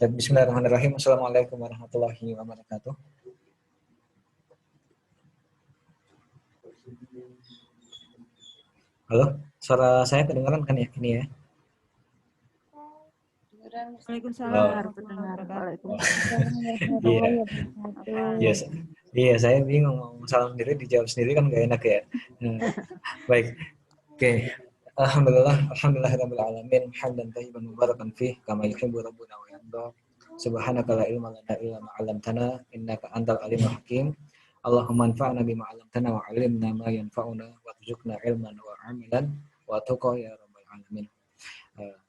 Bismillahirrahmanirrahim. Assalamualaikum warahmatullahi wabarakatuh. Halo, suara saya kedengaran kan ya ini ya? Waalaikumsalam. Iya, saya bingung mau salam sendiri dijawab sendiri kan gak enak ya. Baik, oke. Alhamdulillahirabbil alamin hamdan thayyiban mubarakan fih kama yuhibbu rabbuna wa yarda. Subhanaka la ilma lana illa ma 'allamtana innaka antal alimul hakim. Allahumma anfa'na bima 'allamtana wa 'allimna ma yanfa'una wa rzuqna ilman wa 'amalan wa tuqa ya rabbal alamin.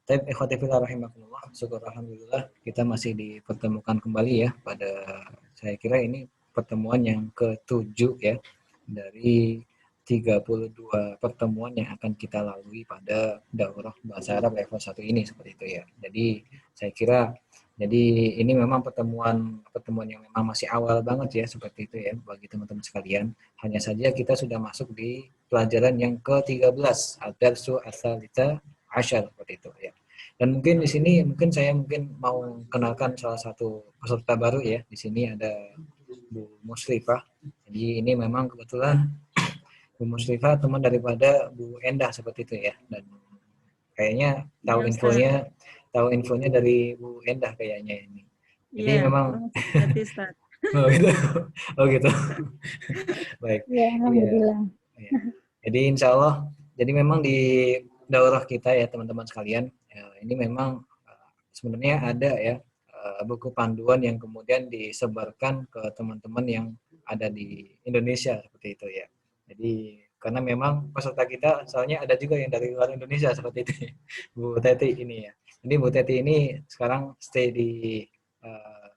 Taib ikhwati fillah rahimakumullah. Syukur alhamdulillah kita masih dipertemukan kembali ya pada saya kira ini pertemuan yang ke-7 ya dari 32 pertemuan yang akan kita lalui pada daurah bahasa Arab level 1 ini seperti itu ya. Jadi saya kira ini memang pertemuan yang memang masih awal banget ya seperti itu ya bagi teman-teman sekalian. Hanya saja kita sudah masuk di pelajaran yang ke-13 ad-darsu ats-tsalitsah asyar seperti itu ya. Dan mungkin di sini saya mau kenalkan salah satu peserta baru ya. Di sini ada Bu Musrifah. Jadi ini memang kebetulan Bu Musrifah teman daripada Bu Endah seperti itu ya. Dan kayaknya tahu infonya dari Bu Endah kayaknya ini. Jadi memang oh gitu. Oh gitu. Baik. Ya, alhamdulillah. Ya. Jadi insya Allah, jadi memang di daurah kita ya teman-teman sekalian, ini memang sebenarnya ada ya buku panduan yang kemudian disebarkan ke teman-teman yang ada di Indonesia seperti itu ya. Jadi karena memang peserta kita soalnya ada juga yang dari luar Indonesia seperti itu, Bu Teti ini ya. Jadi Bu Teti ini sekarang stay di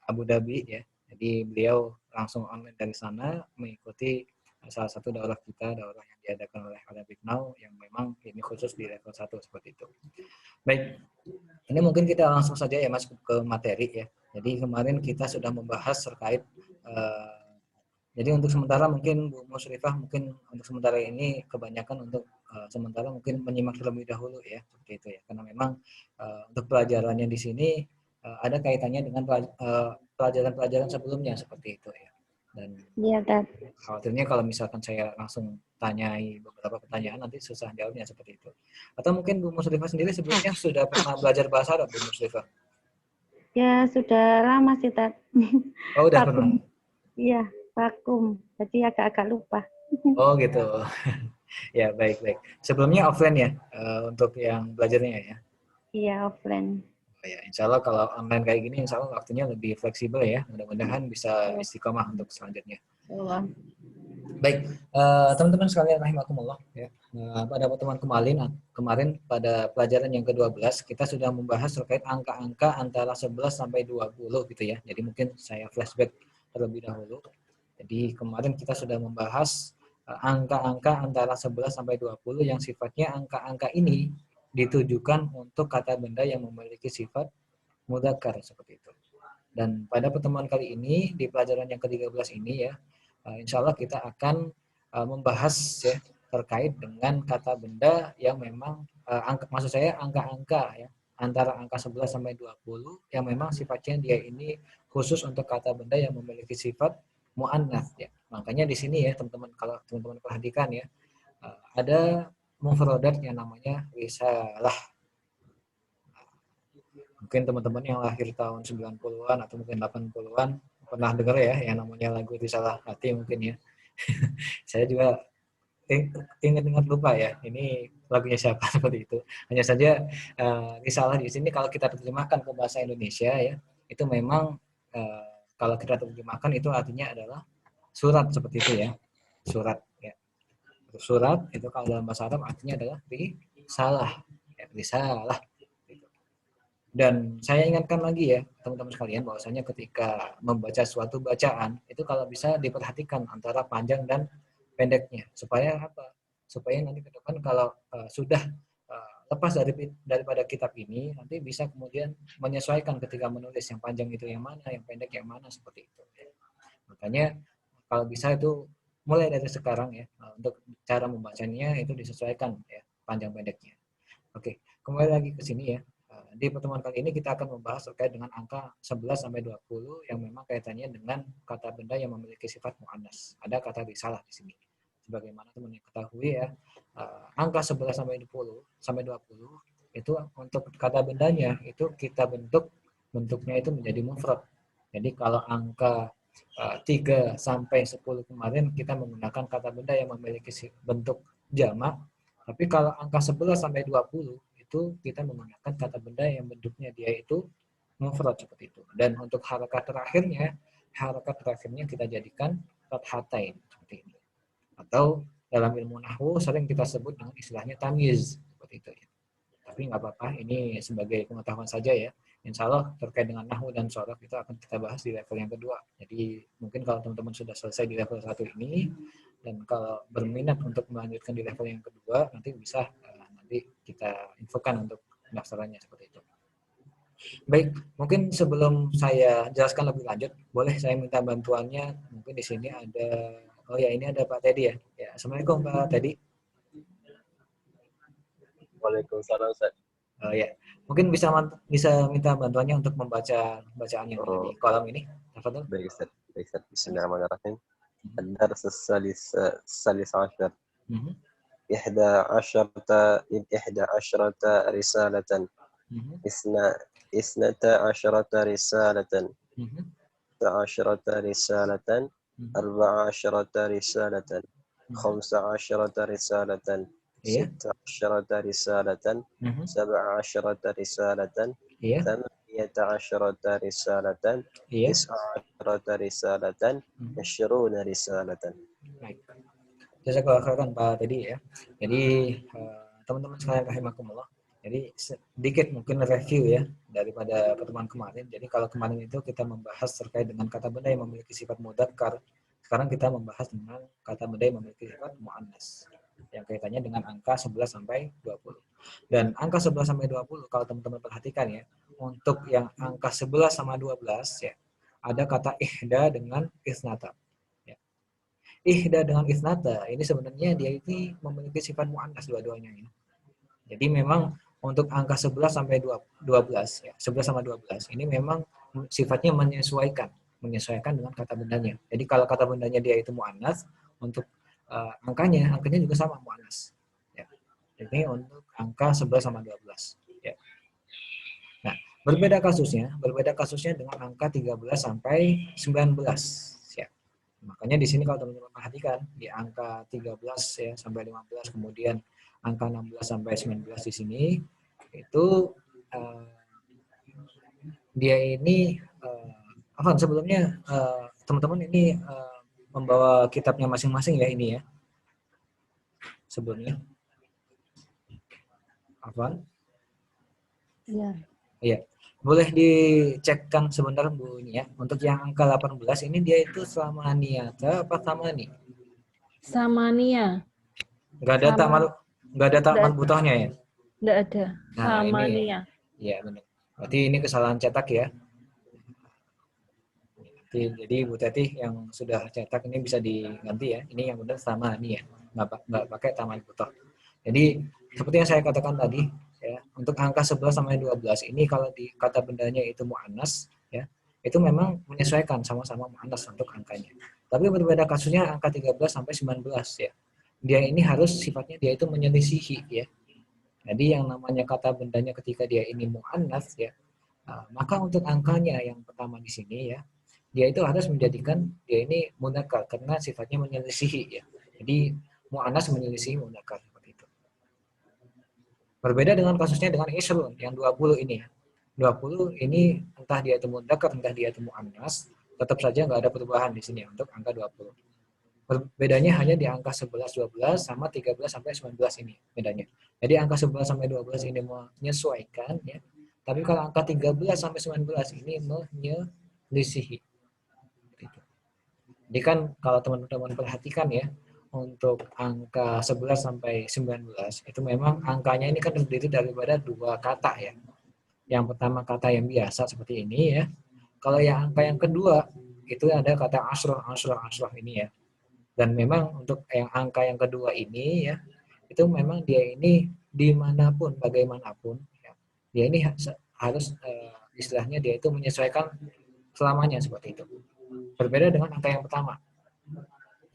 Abu Dhabi ya. Jadi beliau langsung online dari sana mengikuti salah satu daurah kita, daurah yang diadakan oleh Arabic Now yang memang ini khusus di level 1 seperti itu. Baik, ini mungkin kita langsung saja ya masuk ke materi ya. Jadi kemarin kita sudah membahas terkait jadi untuk sementara mungkin Bu Musrifah mungkin untuk sementara ini kebanyakan untuk sementara mungkin menyimak terlebih dahulu ya seperti itu ya. Karena memang untuk pelajarannya di sini ada kaitannya dengan pelajaran-pelajaran sebelumnya seperti itu ya. Dan khawatirnya kalau misalkan saya langsung tanyai beberapa pertanyaan nanti susah jawabnya seperti itu. Atau mungkin Bu Musrifah sendiri sebelumnya sudah pernah belajar bahasa Arab Bu Musrifah? Ya sudah lama sih Tat. Oh udah pernah? Iya vakum, jadi agak-agak lupa. Oh gitu. Ya baik. Sebelumnya offline ya untuk yang belajarnya ya? Iya offline. Ya, insya Allah kalau online kayak gini, insya Allah waktunya lebih fleksibel ya. Mudah-mudahan bisa istiqomah untuk selanjutnya. Baik, teman-teman sekalian rahimakumullah ya. Pada pertemuan kemarin pada pelajaran yang ke-12 kita sudah membahas terkait angka-angka antara 11 sampai 20 gitu ya. Jadi mungkin saya flashback terlebih dahulu. Jadi kemarin kita sudah membahas angka-angka antara 11 sampai 20 yang sifatnya angka-angka ini ditujukan untuk kata benda yang memiliki sifat mudzakkar seperti itu. Dan pada pertemuan kali ini di pelajaran yang ke-13 ini ya, insya Allah kita akan membahas ya terkait dengan kata benda yang memang maksud saya angka-angka ya antara angka 11 sampai 20 yang memang sifatnya dia ini khusus untuk kata benda yang memiliki sifat muannats ya. Makanya di sini ya teman-teman kalau teman-teman perhatikan ya ada mufradat yang namanya risalah. Mungkin teman-teman yang lahir tahun 90-an atau mungkin 80-an pernah dengar ya yang namanya lagu Risalah Hati mungkin ya. Saya juga ingat lupa ya. Ini lagunya siapa seperti itu. Hanya saja risalah di sini kalau kita terjemahkan ke bahasa Indonesia ya, itu memang kalau kita terjemahkan itu artinya adalah surat seperti itu ya. Surat ya. Surat itu kalau dalam bahasa Arab artinya adalah risalah. Ya, risalah. Dan saya ingatkan lagi ya teman-teman sekalian bahwasanya ketika membaca suatu bacaan itu kalau bisa diperhatikan antara panjang dan pendeknya supaya apa? Supaya nanti ke depan kalau sudah lepas daripada kitab ini nanti bisa kemudian menyesuaikan ketika menulis yang panjang itu yang mana, yang pendek yang mana seperti itu. Makanya kalau bisa itu mulai dari sekarang ya untuk cara membacanya itu disesuaikan ya panjang pendeknya. Oke, kembali lagi ke sini ya. Di pertemuan kali ini kita akan membahas terkait dengan angka 11 sampai 20 yang memang kaitannya dengan kata benda yang memiliki sifat muannas. Ada kata risalah di sini. Sebagaimana teman-teman ketahui ya, angka 11 sampai 20 itu untuk kata bendanya itu kita bentuknya itu menjadi mufrad. Jadi kalau angka 3 sampai 10 kemarin kita menggunakan kata benda yang memiliki bentuk jamak, tapi kalau angka 11 sampai 20 itu kita menggunakan kata benda yang bentuknya dia itu mufrad seperti itu. Dan untuk harakat terakhirnya kita jadikan fathatain seperti ini. Atau dalam ilmu nahwu sering kita sebut dengan istilahnya tamyiz seperti itu ya. Tapi nggak apa-apa, ini sebagai pengetahuan saja ya. Insya Allah terkait dengan nahwu dan sorof itu akan kita bahas di level yang kedua. Jadi mungkin kalau teman-teman sudah selesai di level 1 ini, dan kalau berminat untuk melanjutkan di level yang kedua, nanti bisa nanti kita infokan untuk pendaftarannya seperti itu. Baik, mungkin sebelum saya jelaskan lebih lanjut, boleh saya minta bantuannya. Mungkin di sini ada, oh ya ini ada Pak Teddy ya. Ya, Assalamualaikum Pak Teddy. Waalaikumsalam Ustaz. Oh ya, mungkin bisa minta bantuannya untuk membaca bacaan yang ada di kolom ini. Tafadhol. Baik Ustaz. Bismillahirrahmanirrahim. الدرس الثالث عشر. 11 رسالة. 12 رسالة. 10 رسالة. 14 رسالة. 15 رسالة. 16 رسالة. 17 رسالة. 18 رسالة. 19 رسالة. 20 رسالة. Baik. Jazakallahu khairan Pak Teddy ya. Jadi teman-teman sekalian rahimakumullah. Jadi sedikit mungkin review ya daripada pertemuan kemarin. Jadi kalau kemarin itu kita membahas terkait dengan kata benda yang memiliki sifat mudzakkar. Sekarang kita membahas tentang kata benda yang memiliki sifat muannas, yang kaitannya dengan angka 11 sampai 20. Dan angka 11 sampai 20 kalau teman-teman perhatikan ya, untuk yang angka 11 sama 12 ya, ada kata ihda dengan isnata. Ya. Ihda dengan isnata ini sebenarnya dia ini memiliki sifat muannas dua-duanya ya. Jadi memang untuk angka 11 sampai 12 ya, 11 sama 12 ini memang sifatnya menyesuaikan dengan kata bendanya. Jadi kalau kata bendanya dia itu muannas, untuk angkanya juga sama muannas. Ya. Ini untuk angka 11 sama 12. Ya. Nah, berbeda kasusnya dengan angka 13 sampai 19. Ya. Makanya di sini kalau teman-teman perhatikan di angka 13 ya sampai 15, kemudian angka 16 sampai 19 di sini itu dia ini sebelumnya teman-teman ini membawa kitabnya masing-masing ya ini ya. Sebelumnya. Afwan? Iya. Iya. Boleh dicekkan sebentar Bu ini ya. Untuk yang angka 18 ini dia itu samaniyata apa samani? Samania. Enggak ada tak marbuthahnya ya? Enggak ada. Nah, Samania. Iya benar. Berarti ini kesalahan cetak ya. Jadi Bu Teti yang sudah cetak ini bisa diganti ya. Ini yang benar sama ini ya. Nggak pakai taman butoh. Jadi seperti yang saya katakan tadi ya, untuk angka 11 sampai 12 ini kalau di kata bendanya itu muannas ya, itu memang menyesuaikan sama-sama muannas untuk angkanya. Tapi berbeda kasusnya angka 13 sampai 19 ya. Dia ini harus sifatnya dia itu menyelisihi ya. Jadi yang namanya kata bendanya ketika dia ini muannas ya, maka untuk angkanya yang pertama di sini ya, dia itu harus menjadikan dia ini mudzakkar karena sifatnya menyelisihi ya. Jadi muannas menyelisihi mudzakkar seperti itu. Berbeda dengan kasusnya dengan isrun yang 20 ini. 20 ini entah dia itu mudzakkar entah dia itu muannas, tetap saja nggak ada perubahan di sini untuk angka 20. Bedanya hanya di angka 11 12 sama 13 sampai 19 ini bedanya. Jadi angka 11 sampai 12 ini menyesuaikan ya. Tapi kalau angka 13 sampai 19 ini menyelisihi. Jadi kan kalau teman-teman perhatikan ya, untuk angka 11 sampai 19 itu memang angkanya ini kan terdiri daripada dua kata ya. Yang pertama kata yang biasa seperti ini ya. Kalau yang angka yang kedua itu ada kata asroh ini ya. Dan memang untuk yang angka yang kedua ini ya, itu memang dia ini dimanapun, bagaimanapun ya, dia ini harus istilahnya dia itu menyesuaikan selamanya seperti itu. Berbeda dengan angka yang pertama.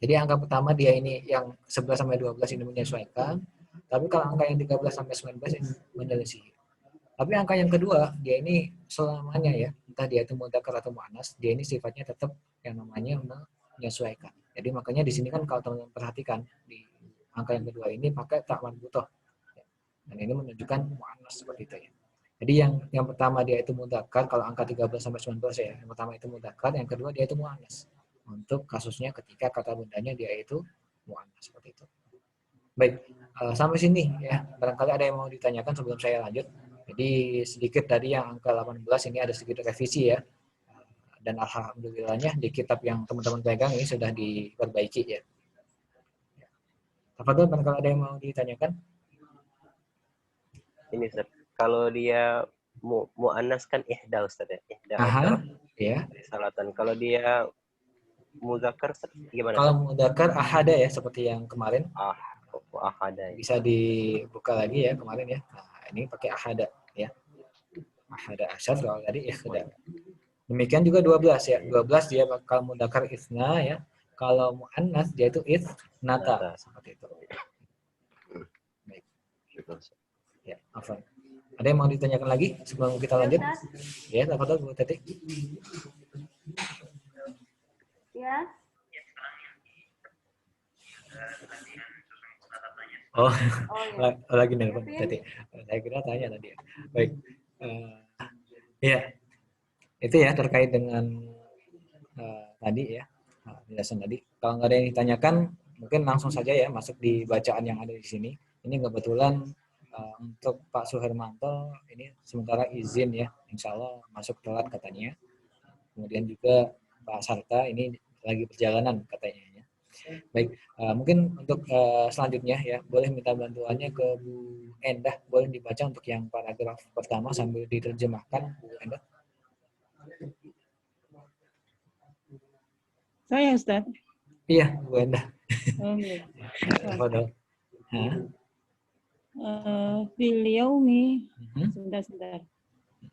Jadi angka pertama dia ini yang 11 sampai 12 ini menyesuaikan, tapi kalau angka yang 13 sampai 19 ini menyelisih. Tapi angka yang kedua, dia ini selamanya ya, entah dia itu mudzakkar atau muannas, dia ini sifatnya tetap yang namanya menyesuaikan. Jadi makanya di sini kan kalau teman-teman perhatikan di angka yang kedua ini pakai tak marbutoh. Dan ini menunjukkan muannas seperti itu ya. Jadi yang pertama dia itu mudzakkar, kalau angka 13 sampai 19 ya. Yang pertama itu mudzakkar, yang kedua dia itu muannas. Untuk kasusnya ketika kata bundanya dia itu muannas seperti itu. Baik, sampai sini ya. Barangkali ada yang mau ditanyakan sebelum saya lanjut. Jadi sedikit tadi yang angka 18 ini ada sedikit revisi ya. Dan alhamdulillahnya di kitab yang teman-teman pegang ini sudah diperbaiki ya. Tafadhol, barangkali ada yang mau ditanyakan? Ini Ustaz, kalau dia mu'annas kan ihda Ustaz ya. Ihda Aha, ya. risalatan. Kalau dia muzakkar gimana? Kalau mudzakkar ahada ya seperti yang kemarin. Ahada. Bisa dibuka lagi ya kemarin ya. Nah, ini pakai ahada ya. Ahada asyar kalau tadi ihda. Demikian juga 12 ya. 12 dia bakal mudzakkar isna ya. Kalau muannas dia itu isnata seperti itu. Baik. Ya, afwan. Ada yang mau ditanyakan lagi sebelum kita lanjut? Ya, tafadhol Bu Teti. Ya. Oh, ya. lagi nih Pak Teti. Saya kira tanya tadi. Baik. Ya, itu ya terkait dengan tadi ya penjelasan tadi. Kalau nggak ada yang ditanyakan, mungkin langsung saja ya masuk di bacaan yang ada di sini. Ini kebetulan untuk Pak Suhermanto ini sementara izin ya, insya Allah masuk telat katanya. Kemudian juga Pak Sarta ini lagi perjalanan katanya. Ya. Baik, mungkin untuk selanjutnya ya boleh minta bantuannya ke Bu Endah, boleh dibaca untuk yang paragraf pertama sambil diterjemahkan Bu Endah. Saya Ustaz. Iya, Bu Endah. Oh, iya. Tafadhol. Fil yaumi sebentar.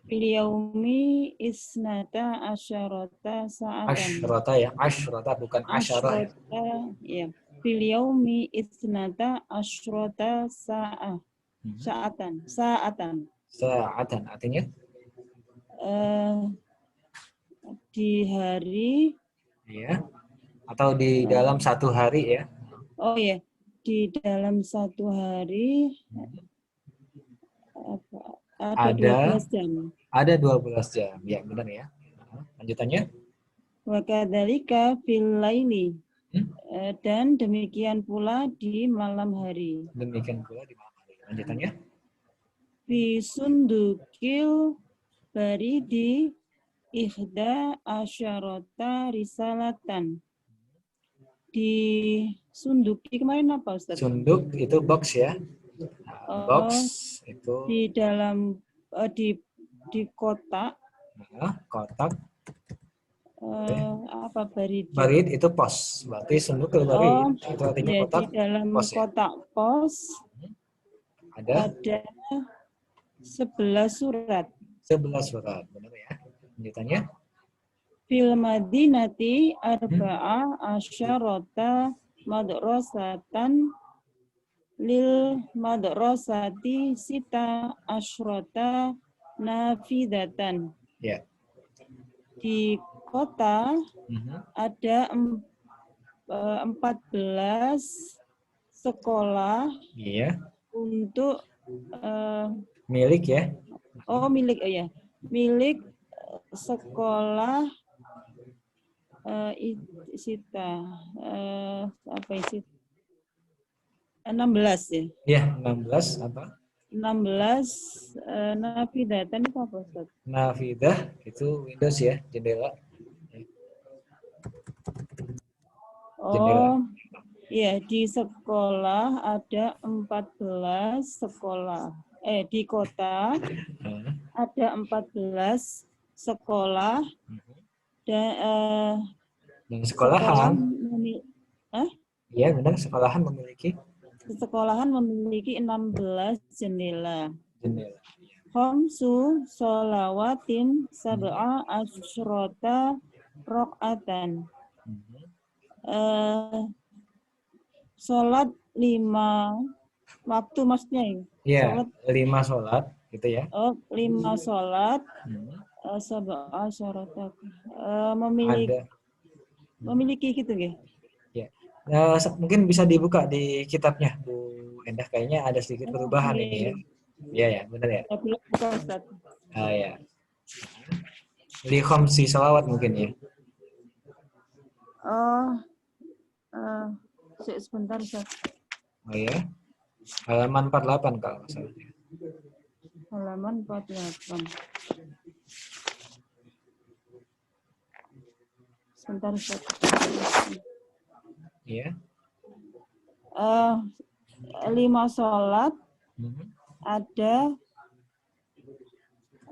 Fil yaumi isnata asyarata sa'atan. Asyrata ya, asyrata bukan asyara. Ya. Fil yaumi isnata asyrata sa'atan. Sa'atan artinya di hari ya atau di dalam satu hari ya. Oh ya, di dalam satu hari ada 12 jam. Ada 12 jam, ya benar ya. Lanjutannya? Wa kadzalika fil laili. Dan demikian pula di malam hari. Demikian pula di malam hari. Lanjutannya? Fi sundukil baridi ihda asyarata risalatan. Di sunduki kemarin apa Ustaz? Sunduk itu box ya. Nah, box itu di dalam di kotak. Nah, kotak. Apa barid? Barid itu pos. Berarti sunduk itu barid. Itu artinya ya, kotak. Di dalam pos, kotak ya? Pos ada 11 surat. 11 surat, benar ya. Lanjutannya? Fil madinati arba'a asyarata madrasatan lil madrasati sita asyrata nafidatan. Ya. Di kota ada 14 sekolah untuk milik ya. Milik sekolah sita apa isi 16 ya. Iya, 16 apa? 16 nafidatan itu apa Ustaz? Nafidah itu Windows ya, jendela. Oh, iya di sekolah ada 14 sekolah. Di kota ada 14 sekolah dan sekolahan. Iya, benar, sekolahan memiliki 16 jendela. khamsu sholawatin sab'a asyrota rok'atan. Sholat 5 waktu maksudnya ya? Iya, Sholat 5 sholat gitu ya. 5 sholat sab'a asyarata memiliki gitu ya. Ya. Mungkin bisa dibuka di kitabnya Bu Endah, kayaknya ada sedikit perubahan ini ya. Iya ya, benar ya. Belum buka Ustaz. Ya. Li khamsi sholawat mungkin ya. Sebentar Ustaz. Oh ya. Halaman 48 kalau nggak salah. Halaman 48. Sebentar Ustaz. Iya. 5 sholat ada.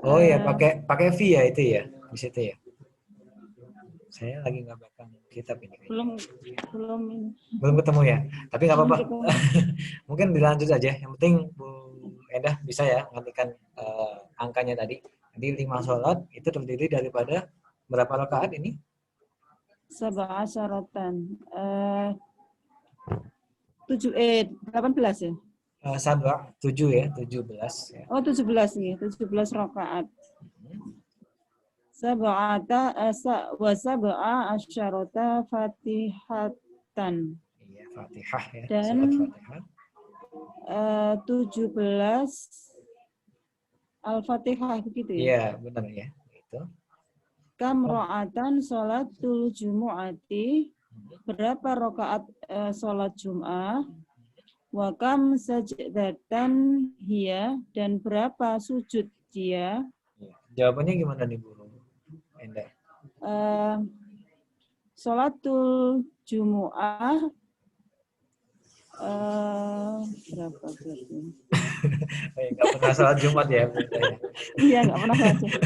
Oh ya, pakai V ya itu ya, di situ ya. Saya lagi nggak baca kitab ini. Belum ketemu ya. Tapi nggak apa-apa. Mungkin dilanjut aja. Yang penting Bu Endah bisa ya ngertikan angkanya tadi. Jadi 5 sholat itu terdiri daripada berapa rakaat ini? Sab'a asyaratan. 18 ya? Sab'a 7 ya, 17 ya. Oh 17 nih, 17 rakaat. Sab'ata wa sab'a asyarata fatihatan. Iya, Fatihah ya. Dan Fatihah. 17 Al-Fatihah begitu ya? Iya, benar ya. Itu. Kam ro'atan sholatul jumu'ati, berapa rakaat sholat Jum'ah? Wa kam sajdatan hiya, dan berapa sujud dia? Jawabannya gimana nih Bu Endah? Sholatul Jumu'ah berapa berarti? Nggak pernah sholat Jumat ya? Iya, nggak pernah sholat Jumat.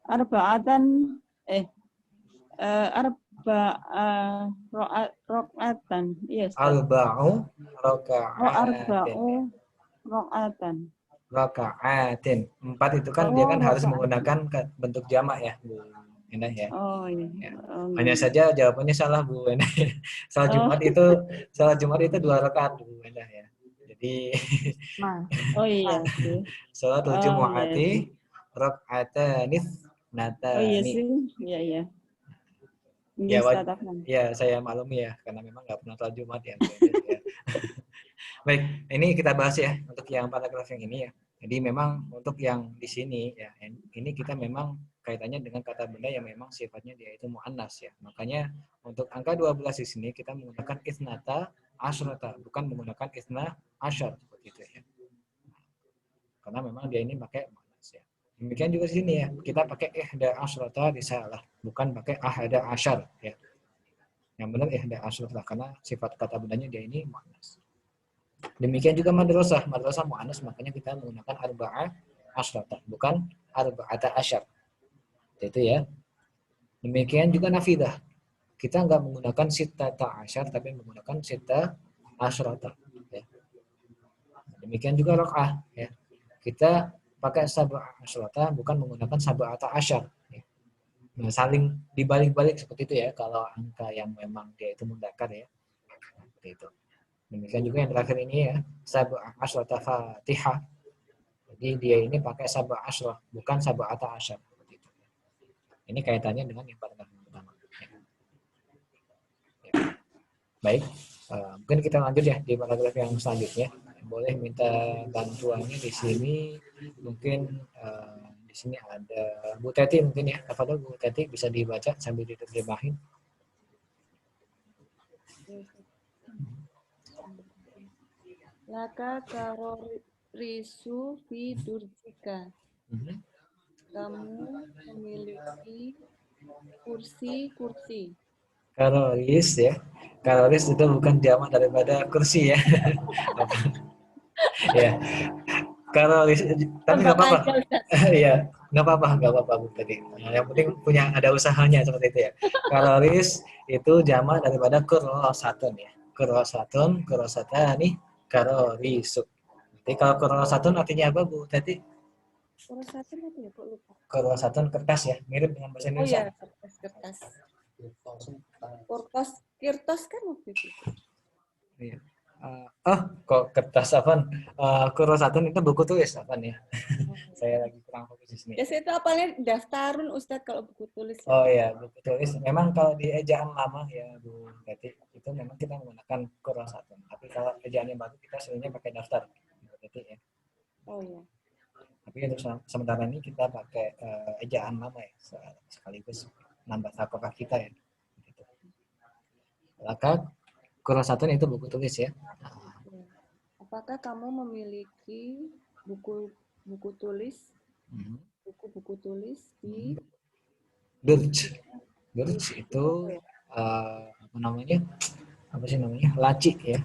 Arba'atan rokaatan. Yes. Arba'u Rokaatan. Raka'atin. 4 itu kan dia kan harus menggunakan bentuk jamak ya, Bu Endah ya. Oh iya. Ya. Hanya saja jawabannya salah Bu Endah. Sholat Jumat itu 2 rakaat Bu Endah ya. Jadi oh iya. sholatul jumu'ati raka'atanis natani. Oh iya sih. Iya. Ya, saya maklumi ya, karena memang nggak pernah sholat Jumat ya. Baik, ini kita bahas ya untuk yang paragraf yang ini ya. Jadi memang untuk yang di sini ya, ini kita memang kaitannya dengan kata benda yang memang sifatnya dia itu muannas ya. Makanya untuk angka 12 di sini kita menggunakan isnata asyrata, bukan menggunakan isna asyar seperti itu ya. Karena memang dia ini pakai muannas ya. Demikian juga di sini ya, kita pakai ihda asyrata disalah, bukan pakai ahada asyar ya. Yang benar ihda asyrata karena sifat kata bendanya dia ini muannas. Demikian juga madrasah mu'annas, makanya kita menggunakan arba'a asyrata, bukan arba'ata asyar. Itu ya. Demikian juga nafidah. Kita nggak menggunakan sittata asyar, tapi menggunakan sitta asyrata. Ya. Demikian juga rak'ah. Ya. Kita pakai sab'a asyrata, bukan menggunakan sab'ata asyar. Ya. Nah, saling dibalik-balik seperti itu ya, kalau angka yang memang dia itu mudzakkar ya. Seperti itu. Demikian juga yang terakhir ini ya, sab'a asyrata fatihah. Jadi dia ini pakai sab'a asyrah, bukan sab'ata asyar. Ini kaitannya dengan yang paragraf pertama. Ya. Baik, mungkin kita lanjut ya di paragraf yang selanjutnya. Boleh minta bantuannya di sini. Mungkin di sini ada Bu Teti mungkin ya. Apa Bu Teti bisa dibaca sambil diterjemahin. Laka karorisu fi durjika. Kamu memiliki kursi. Karoris ya. Karoris itu bukan jamak daripada kursi ya. Ya. Karoris, tapi nggak apa-apa. Iya, nggak apa-apa Bu tadi. Yang penting punya ada usahanya seperti itu ya. Karoris itu jamak daripada kurosatun ya. Kurosatun, kurosatani, karorisu. Itu Jadi kalau kurosatun artinya apa Bu tadi? Kurosatun apa ya? Kok lupa. Kurosatun kertas ya, mirip dengan bahasa Oh Indonesia. ya, kertas. Kirtos kan waktu itu. Iya. Kok kertas apa? Kurosatun itu buku tulis apa nih? Saya lagi kurang fokus di sini. Biasanya itu apalnya daftarun Ustadz kalau buku tulis. Oh iya, buku tulis. Memang kalau di ejaan lama ya Bu Teti, itu memang kita menggunakan kurosatun. Tapi kalau ejaan yang baru kita sebenarnya pakai daftar. Bu Teti ya. Oh iya. Tapi untuk sementara ini kita pakai ejaan lama ya, sekaligus nambah sakokah kita ya. Gitu. Maka kurosatun itu buku tulis ya. Apakah kamu memiliki buku tulis? Buku-buku tulis di Durj itu apa namanya? Apa sih namanya? Laci ya.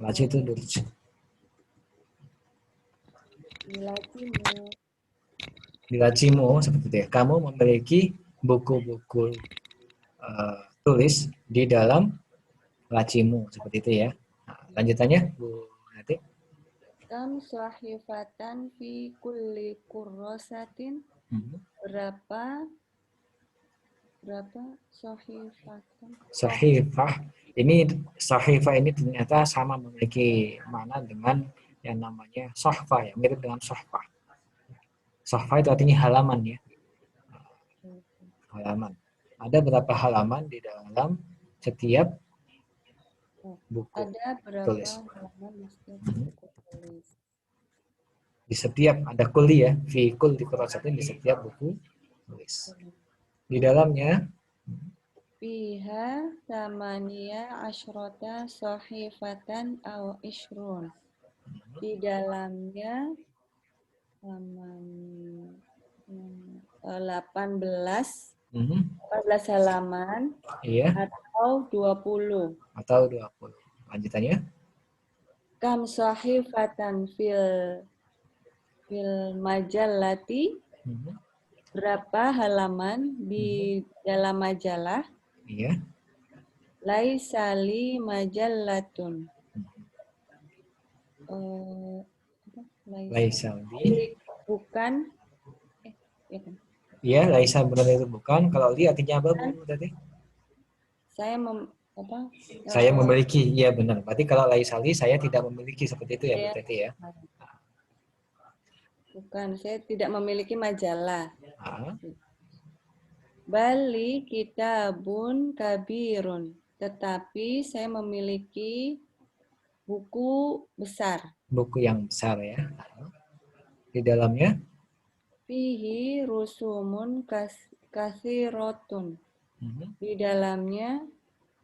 Laci itu durj. Di lacimu seperti itu ya. Kamu memiliki buku-buku tulis di dalam lacimu seperti itu ya. Nah, lanjutannya Bu Nati. Kam sahifatan fi kulli kurrosatin. Berapa sahifatan? Sahifah. Ini sahifah ini ternyata sama memiliki makna dengan yang namanya sohfah ya, mirip dengan sohfah. Sohfah itu artinya halaman ya. Halaman. Ada berapa halaman di dalam setiap buku Ada berapa tulis. halaman di setiap buku tulis? Di setiap ada kuli ya, fi kul di kurrosatin di setiap buku tulis. Di dalamnya Fiha tamania asyrota sahifatan aw ishrun. Di dalamnya 18 halaman iya atau 20. atau 20. Lanjutannya Kam sahifatan fil majallati. Berapa halaman di dalam majalah? iya Laisali majallatun. laisaldi. Bukan. Ya kan? Iya, laisa benar itu bukan. Kalau li artinya apa Bu tadi? Saya Saya memiliki. Iya benar. Berarti kalau laisali saya tidak memiliki seperti itu ya Bu Teti ya. Bukan, saya tidak memiliki majalah. Ah, Bali kitabun kabirun. Tetapi saya memiliki buku besar. buku yang besar ya. Di dalamnya Fihi rusumun kathirotun. Di dalamnya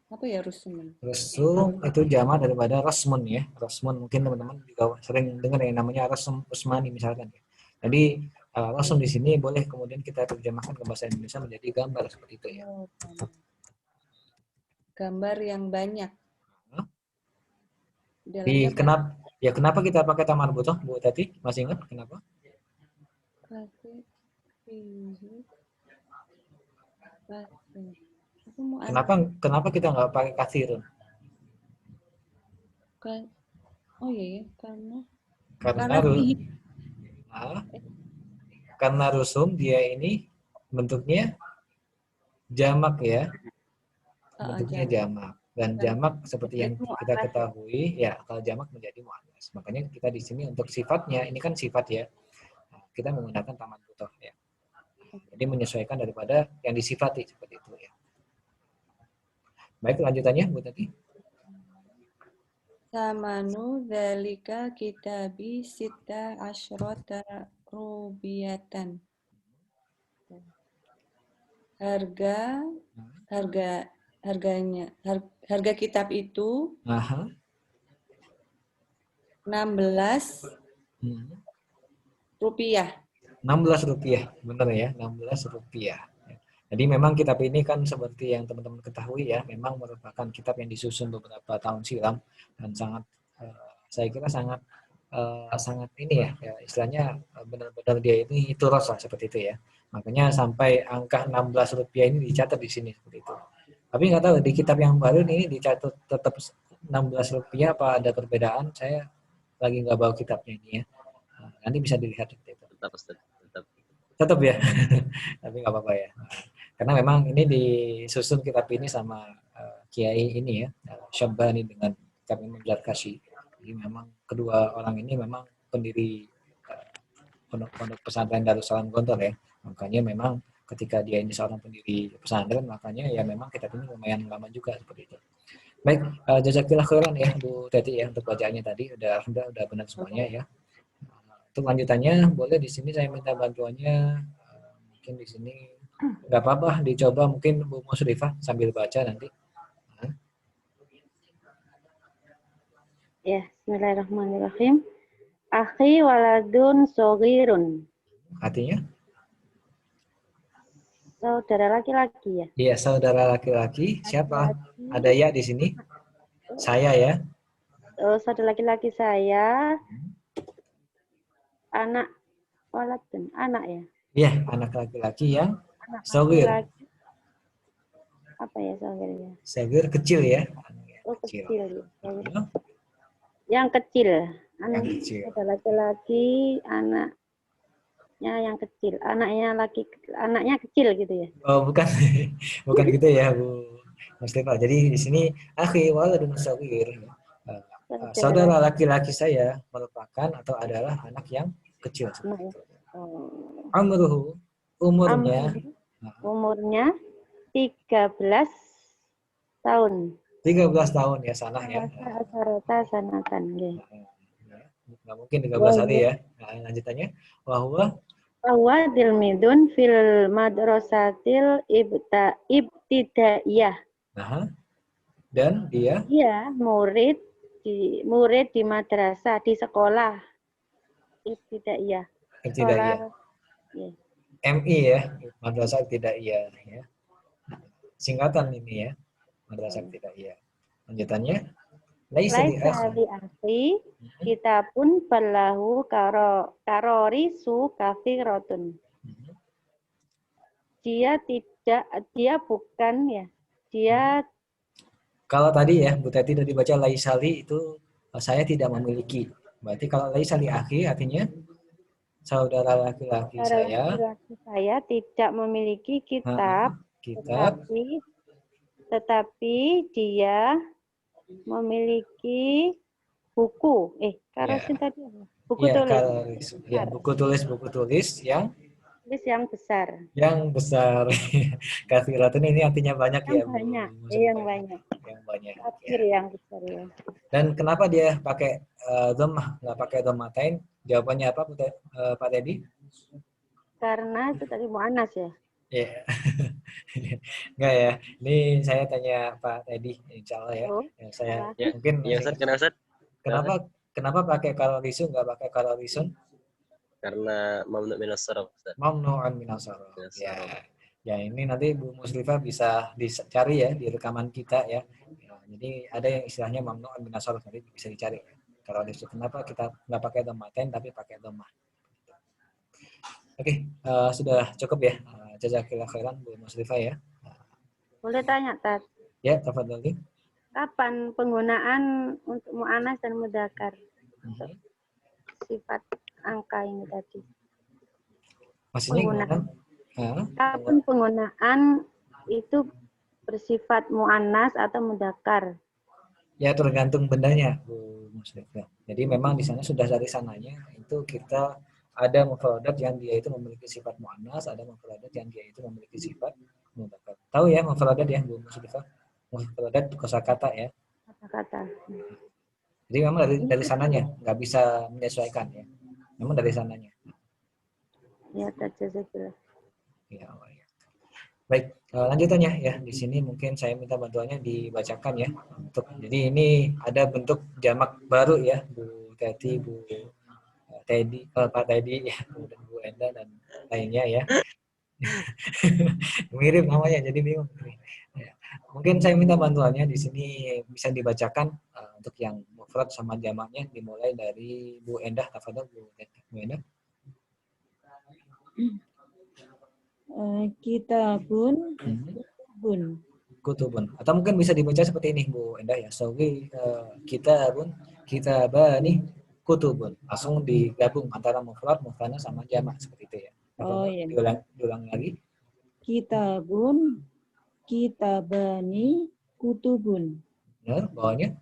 apa ya rusumun? rusum itu jamak daripada rasmun ya. Rasmun mungkin teman-teman juga sering dengar yang namanya rasum usmani misalkan. Jadi rasum di sini boleh kemudian kita terjemahkan ke bahasa Indonesia menjadi gambar seperti itu ya. Gambar yang banyak. Di kenapa kita pakai tamar butoh Bu Tati? Masih ingat kenapa? Kenapa kita nggak pakai kathirun? Oh iya, karena rusum dia ini bentuknya jamak ya. Bentuknya jamak. Dan jamak seperti yang kita ketahui ya, kalau jamak menjadi muannas. Makanya kita di sini untuk sifatnya, ini kan sifat ya. Kita menggunakan taman butoh ya. Jadi menyesuaikan daripada yang disifati seperti itu ya. Baik, lanjutannya Bu tadi. Samanu dzalika kitabi sita asyrota rubiyatan. Harga kitab itu 16 rupiah. 16 rupiah, benar ya, 16 rupiah. Jadi memang kitab ini kan seperti yang teman-teman ketahui ya, memang merupakan kitab yang disusun beberapa tahun silam dan sangat, saya kira sangat ini ya, istilahnya benar-benar dia ini turos lah seperti itu ya. Makanya sampai angka 16 rupiah ini dicatat di sini seperti itu. Tapi nggak tahu di kitab yang baru ini dicatat tetap 16 rupiah apa ada perbedaan, saya lagi nggak bawa kitabnya ini ya. Nah, nanti bisa dilihat itu. Tetap Ustaz, tetap. Tetap ya, tapi nggak apa-apa ya. Karena memang ini disusun kitab ini sama Kiai ini ya, Syabani dengan kitab Imam Zarkashi. Jadi memang kedua orang ini memang pendiri pondok pesantren Darussalam Gontor ya. Makanya memang ketika dia ini seorang pendiri pesantren, makanya ya memang kitab ini lumayan lama juga seperti itu. Baik, jazakillah khairan ya Bu Teti ya untuk bacaannya tadi udah benar semuanya ya. Untuk lanjutannya boleh di sini saya minta bantuannya, mungkin di sini nggak apa-apa dicoba mungkin Bu Musrifah sambil baca nanti. Ya, bismillahirrahmanirrahim. Akhi waladun sogirun. Artinya? Saudara laki-laki ya. Iya, saudara laki-laki. Siapa? Laki-laki. Ada ya di sini? Saya ya. Saudara laki-laki saya. Anak waladun, anak ya. Iya, anak laki-laki yang Anak sogir. laki-laki. Apa ya sogir ya? Sogir kecil ya. Oh, Kecil. kecil ya. Sogir. Ya, Yang kecil. yang Anak kecil. saudara laki-laki, anaknya yang kecil. Anaknya kecil gitu ya. Oh, bukan. Bukan gitu ya, Bu Muslimah. Jadi di sini akhi waladun sogir. Saudara laki-laki saya merupakan atau adalah anak yang kecil. Anak ya. Oh. Amruhu, umurnya Umurnya 13 tahun. 13 tahun ya sanah ya. Rata-rata sanakan. nggih. Nggak mungkin 13 hari ya. Nah, lanjutannya bahwa Bahwa dilmidun fil madrasatil ibtidaiyah. nah, dan dia Dia murid di madrasah, di sekolah ibtidaiyah. tidak iya. Ya. MI ya, madrasah tidak iya ya. Singkatan ini ya, madrasah tidak iya. Lanjutannya laisa di Laisa li akhi kita pun falahu karorisu kafirotun. Dia bukan ya. Dia Kalau tadi ya, Bu Teti sudah dibaca laisali itu saya tidak memiliki. Berarti kalau laisali akhi artinya saudara laki-laki saya tidak memiliki kitab, kitab tetapi dia memiliki buku. Karosin tadi apa? Buku ya, tulis. ya, buku tulis yang besar. Yang besar. Kafiratun ini artinya banyak Yang ya, Bu. banyak. Yang Banyak. Yang banyak. Kafir Ya. yang besar ya. Dan kenapa dia pakai dhammah, nggak pakai dhammatain? Jawabannya apa, Pak Teddy? Karena itu tadi mu'annas ya. Iya. Enggak ya. Ini saya tanya Pak Teddy, insya Allah ya. Oh, Yang saya Ya, mungkin ya Ustaz, kenapa Ustaz? kenapa pakai kalorisun nggak pakai kalorisun? Karena mamnu minas sarf Ustaz. Mamnu'un minas sarf. Minas Ya. sarf. Ya, ini nanti Bu Musrifah bisa dicari ya di rekaman kita ya. Jadi ada yang istilahnya mamnu'un minas sarf, nanti bisa dicari. Kalau disitu kenapa kita nggak pakai dhammatain tapi pakai dhammah. Oke, sudah cukup ya. Jazakillah khairan Bu Musrifah ya. Boleh tanya, Tat. Ya, tafadhali. Kapan penggunaan untuk mu'annas dan mudzakkar? Sifat angka ini tadi. Maksudnya gimana? Kapan penggunaan itu bersifat mu'annas atau mudzakkar? Ya, tergantung bendanya, Bu Musrifah. Jadi memang di sana sudah dari sananya itu kita ada mufradat yang dia itu memiliki sifat mu'annas, ada mufradat yang dia itu memiliki sifat mudzakkar. Tahu ya mufradat ya, Bu Musrifah? Mufradat kosakata ya. Kata-kata. Jadi memang dari sananya, nggak bisa menyesuaikan ya. Memang dari sananya. Ya, jazakillah. Ya, Allah ya. Baik, lanjutannya ya. Di sini mungkin saya minta bantuannya dibacakan ya. Jadi ini ada bentuk jamak baru ya, Bu Teti, Bu Teddy, Pak Teddy ya, dan Bu Enda dan lainnya ya. Mirip namanya, jadi bingung. Ya. Mungkin saya minta bantuannya di sini bisa dibacakan untuk yang mufrad sama jamaknya dimulai dari Bu Endah, tafadhol Bu Endah. Kitabun, Kutubun. Atau mungkin bisa dibaca seperti ini Bu Endah ya. Sawi kitabun, kitabani. kutubun. Langsung digabung antara mufrad, mufrana sama jamak seperti itu ya. Oh iya. Diulang lagi. Kitabun, kitabani, kutubun. Benar, bawahnya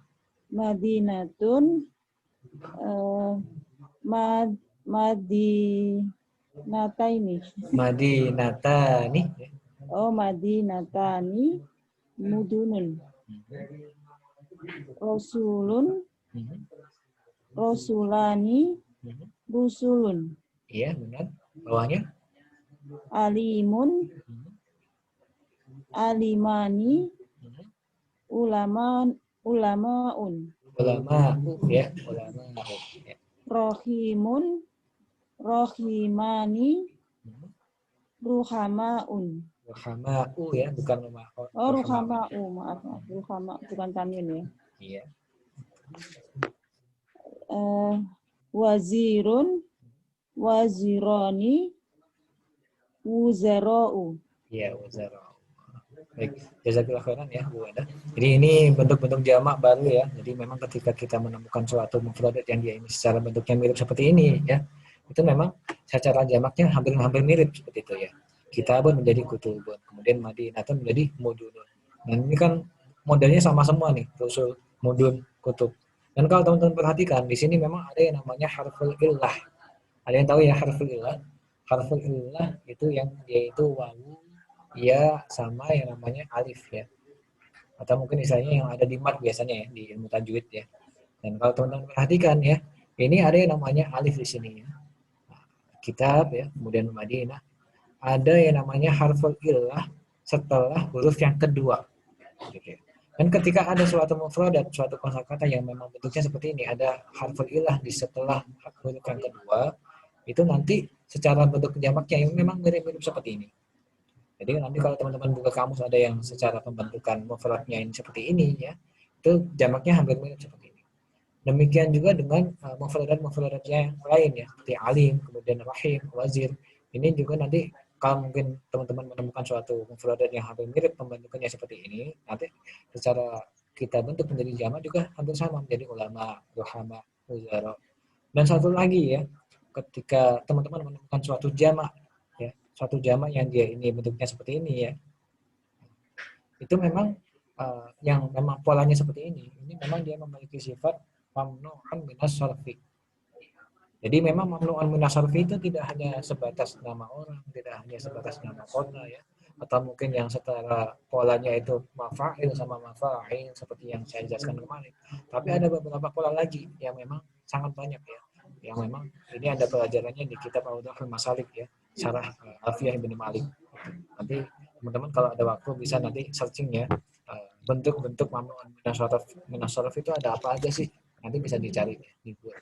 Madinatun, madinataini. Madinatani. Oh, madinatani, mudunun. Rasulun, rasulani, rusulun. Iya, benar. Bawahnya Alimun, alimani, ulamaun. ulama ya, ulama ya. Rohimun, rohimani, ruhamaun. Ruhama'u ya, bukan rumah. Oh, ruhamau, maaf. Ruhama, bukan tanwin ya. Iya. Wazirun, wazirani, wuzara'u. Iya, wazara. Baik, jazakallahu khairan ya Bu Anda. Jadi ini bentuk-bentuk jamak baru ya. Jadi memang ketika kita menemukan suatu mufradat yang dia ini secara bentuknya mirip seperti ini ya, itu memang secara jamaknya hampir-hampir mirip seperti itu ya. Kitabun menjadi kutubun, kemudian madinatun menjadi mudunun. Dan ini kan modelnya sama semua nih, rusul, mudun, kutub. Dan kalau teman-teman perhatikan di sini memang ada yang namanya harful illah. Ada yang tahu ya harful illah? Harful illah itu yang dia itu wawu, ya sama yang namanya alif ya, atau mungkin misalnya yang ada di mat biasanya ya di ilmu tajwid ya. Dan kalau teman-teman perhatikan ya, ini ada yang namanya alif di sini ya. Kitab ya, kemudian Madinah, ada yang namanya harful illah setelah huruf yang kedua. Gitu ya. Dan ketika ada suatu mufradat, suatu kosakata yang memang bentuknya seperti ini, ada harful illah di setelah huruf yang kedua, itu nanti secara bentuk jamaknya yang memang mirip-mirip seperti ini. Jadi nanti kalau teman-teman buka kamus ada yang secara pembentukan mufradnya ini seperti ini ya, itu jamaknya hampir mirip seperti ini. Demikian juga dengan mufradat-mufradat yang lain ya, seperti alim, kemudian rahim, wazir. Ini juga nanti kalau mungkin teman-teman menemukan suatu mufradat yang hampir mirip pembentukannya seperti ini, nanti secara kita bentuk menjadi jamak juga hampir sama, menjadi ulama, ruhama, wuzara. Dan satu lagi ya, ketika teman-teman menemukan suatu jamak ya, suatu jamak yang dia ini bentuknya seperti ini ya, itu memang yang memang polanya seperti ini memang dia memiliki sifat mamnu'an minas sarfi. Jadi memang mamnu'an minas sarfi itu tidak hanya sebatas nama orang, tidak hanya sebatas nama kota ya, atau mungkin yang secara polanya itu mafa'il sama mafa'il seperti yang saya jelaskan kemarin. Tapi ada beberapa pola lagi yang memang sangat banyak ya, yang memang ini ada pelajarannya di kitab Awdahul Masalik ya, Syarah Alfiyah Ibnu Malik. Nanti teman-teman kalau ada waktu bisa nanti searching ya, bentuk-bentuk mamnu'an minas sarf itu ada apa aja sih, nanti bisa dicari di Google.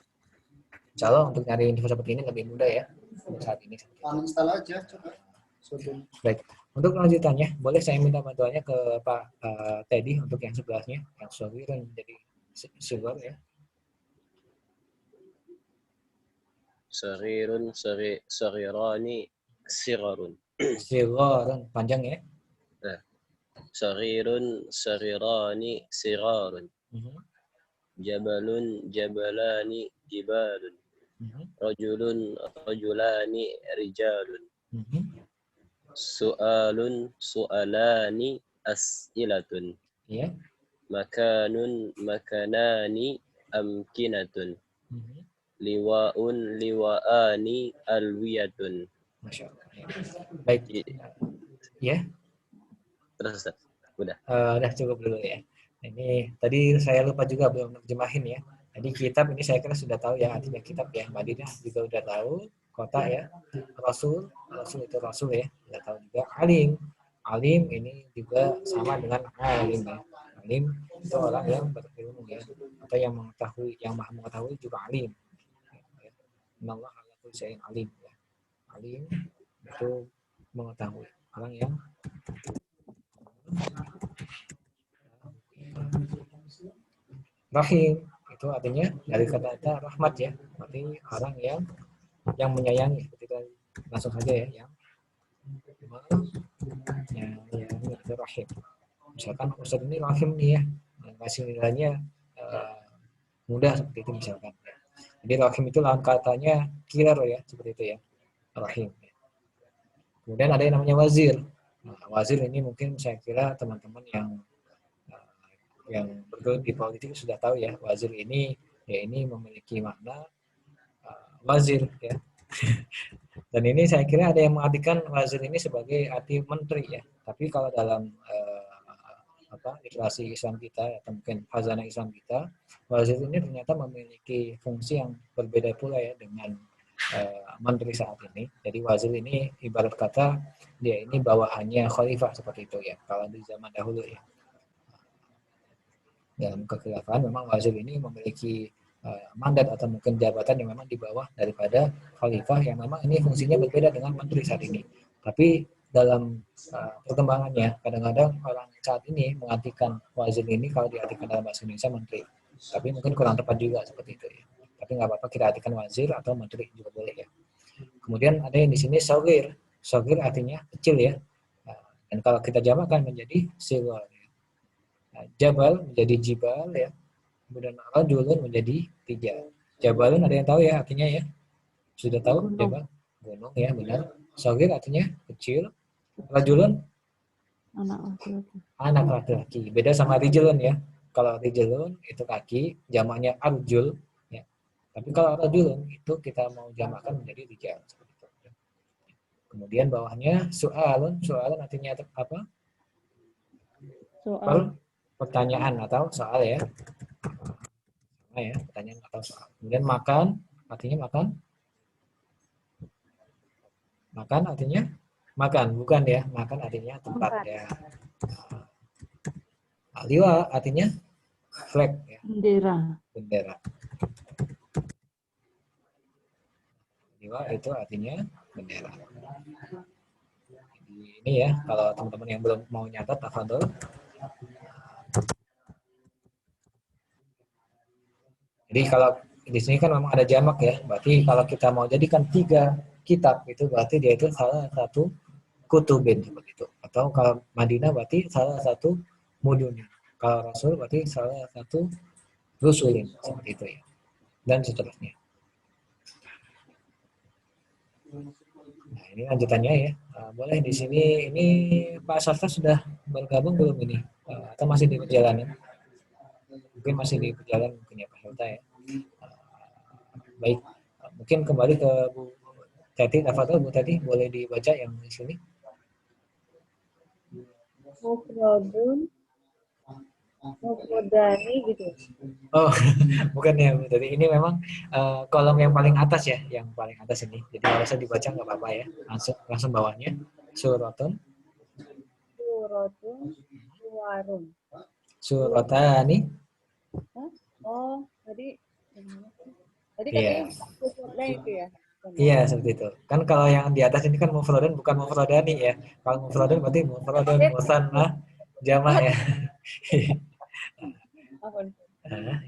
Insya Allah untuk nyari info seperti ini lebih mudah ya untuk saat ini. Uninstall aja coba. Baik, untuk lanjutannya boleh saya minta bantuannya ke Pak Teddy untuk yang sebelahnya, yang Sogir yang menjadi silver ya. Sarirun, sarirani, sirarun. Silver panjang ya. Nah, sarirun, sarirani, sirarun. Jabalun, jabalani, jibalun. Rajulun, rajulani, rijalun. Su'alun, su'alani, as'ilatun. Ya. Makanun, makanani, amkinatun. Liwa'un, liwa'ani, alwiyatun. Masya Allah. Baik. Ya. Terus, udah. Udah cukup dulu ya. Ini tadi saya lupa juga belum terjemahin ya. Jadi kitab ini saya kira sudah tahu ya artinya kitab ya. Madinah juga udah tahu. Kota ya. Rasul itu rasul ya. Sudah tahu juga. Alim ini juga sama dengan alim ya. Alim itu orang yang berilmu ya. Atau yang mengetahui, yang maha mengetahui juga alim. Innallaha ala kulli syai'in alim ya. Alim itu mengetahui, orang yang rahim itu artinya dari kata rahmat ya, berarti orang yang menyayangi. Kita langsung saja ya, yang itu rahim. Misalkan Ustaz ini rahim nih ya, kasih nilainya mudah seperti itu misalkan. Jadi rahim itu lawan katanya kirar ya, seperti itu ya. Rahim. Kemudian ada yang namanya wazir. Nah, wazir ini mungkin saya kira teman-teman yang bergelut di politik sudah tahu ya, wazir ini ya ini memiliki makna wazir ya. Dan ini saya kira ada yang mengartikan wazir ini sebagai arti menteri ya. Tapi kalau dalam literasi Islam kita atau mungkin khazanah Islam kita, wazir ini ternyata memiliki fungsi yang berbeda pula ya dengan menteri saat ini. Jadi wazir ini ibarat kata dia ini bawahannya khalifah seperti itu ya. Kalau di zaman dahulu ya. Dalam kekhilafahan memang wazir ini memiliki mandat atau mungkin jabatan yang memang di bawah daripada khalifah yang memang ini fungsinya berbeda dengan menteri saat ini. Tapi dalam perkembangannya kadang-kadang orang saat ini mengartikan wazir ini kalau diartikan dalam bahasa Indonesia menteri. Tapi mungkin kurang tepat juga seperti itu ya. Tapi nggak apa-apa kita artikan wazir atau menteri juga boleh ya. Kemudian ada yang di sini sogir. Sogir artinya kecil ya. Dan kalau kita jamakkan menjadi siwar. Jabal menjadi jibal ya. Kemudian rajulun menjadi 3. Jabalun ada yang tahu ya artinya ya? Sudah tahu Gunung. jabal? Gunung ya benar. Sogir artinya kecil. Rajulun Anak laki-laki. anak laki-laki. Beda sama rijulun ya. Kalau rijulun itu kaki, jamaknya arjul ya. Tapi kalau rajulun itu kita mau jamakkan menjadi rijal seperti itu. Kemudian bawahnya soalun. Soalun artinya apa? Soal. Pertanyaan atau soal ya. Sama ya, pertanyaan atau soal. Kemudian makan artinya makan. Makan artinya makan, bukan ya. Makan artinya tempat Tempat. ya. Liwa artinya flag ya, Bendera. bendera. Liwa itu artinya bendera. Jadi ini ya, kalau teman-teman yang belum mau nyatat, tafadhol. Jadi kalau di sini kan memang ada jamak ya, berarti kalau kita mau jadikan 3 kitab itu berarti dia itu salah satu kutubin seperti itu. Atau kalau Madinah berarti salah satu mudunya. Kalau Rasul berarti salah satu rusulin seperti itu ya. Dan seterusnya. Nah, ini lanjutannya ya. Boleh di sini ini Pak Sasta sudah bergabung belum ini? Atau masih di perjalanan? Mungkin masih di perjalanan mungkin ya Pak Sasta ya. Baik, mungkin kembali ke Bu Tati, Bu Tati boleh dibaca yang di sini. Mufrodun. Mufrodani gitu. Oh, bukan ya Bu Tati. Ini memang kolom yang paling atas ya, yang paling atas ini. Jadi kalau saya dibaca nggak apa-apa ya. Langsung bawahnya. Suratun. Suratun. Suwarun. Suratani. Oh, tadi Iya. katanya suratnya itu ya. Iya, seperti itu. Kan kalau yang di atas ini kan mufradun bukan mufradani ya. Kalau mufradun berarti mufradun, musanna, jamah ya. Apa?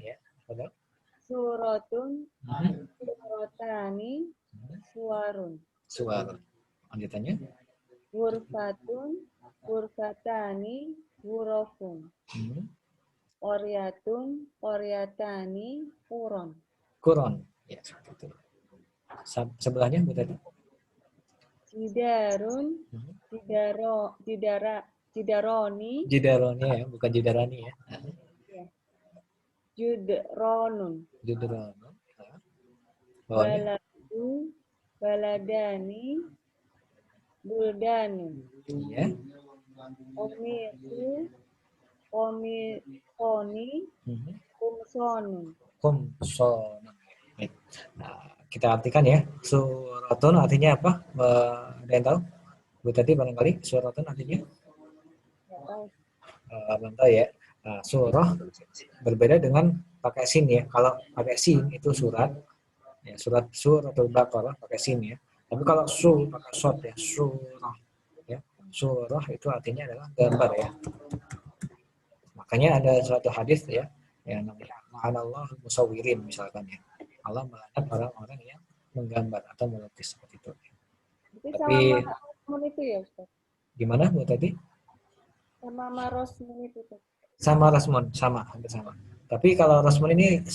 Ya, betul. Suratun. Suratani. Suwarun. Suara. Lanjutannya. Gurfatun. Gurfatani. Gurofun. Qaryatun. Qaryatani. Quron. Quron. Ya, seperti itu. Sebelahnya Bu tadi. Jidarun. Jidaroni. Jidaroni ya, bukan jidarani ya. Judronun. Judrono. Bawahnya. Baladani. Buldanun. Iya. Omitoni. Kumsonun. Kumson. Nah, kita artikan ya. Suratun artinya apa? Ada yang tahu? Bu tadi barangkali suratun artinya? Belum tahu ya. Nah, surah berbeda dengan pakai sin ya. Kalau pakai sin itu surat, ya, suratul Baqarah pakai sin ya. Tapi kalau pakai short ya, surah. Ya, surah itu artinya adalah gambar ya. Makanya ada suatu hadis ya, yang namanya ma'anallah musawwirin misalkan ya. Allah melaknat orang-orang yang menggambar atau melukis seperti itu. Itu Tapi sama Marosmun itu ya Ustaz? gimana Bu tadi? Sama Marosmun itu. Sama Rasmon, sama, hampir sama. Tapi kalau rosmun ini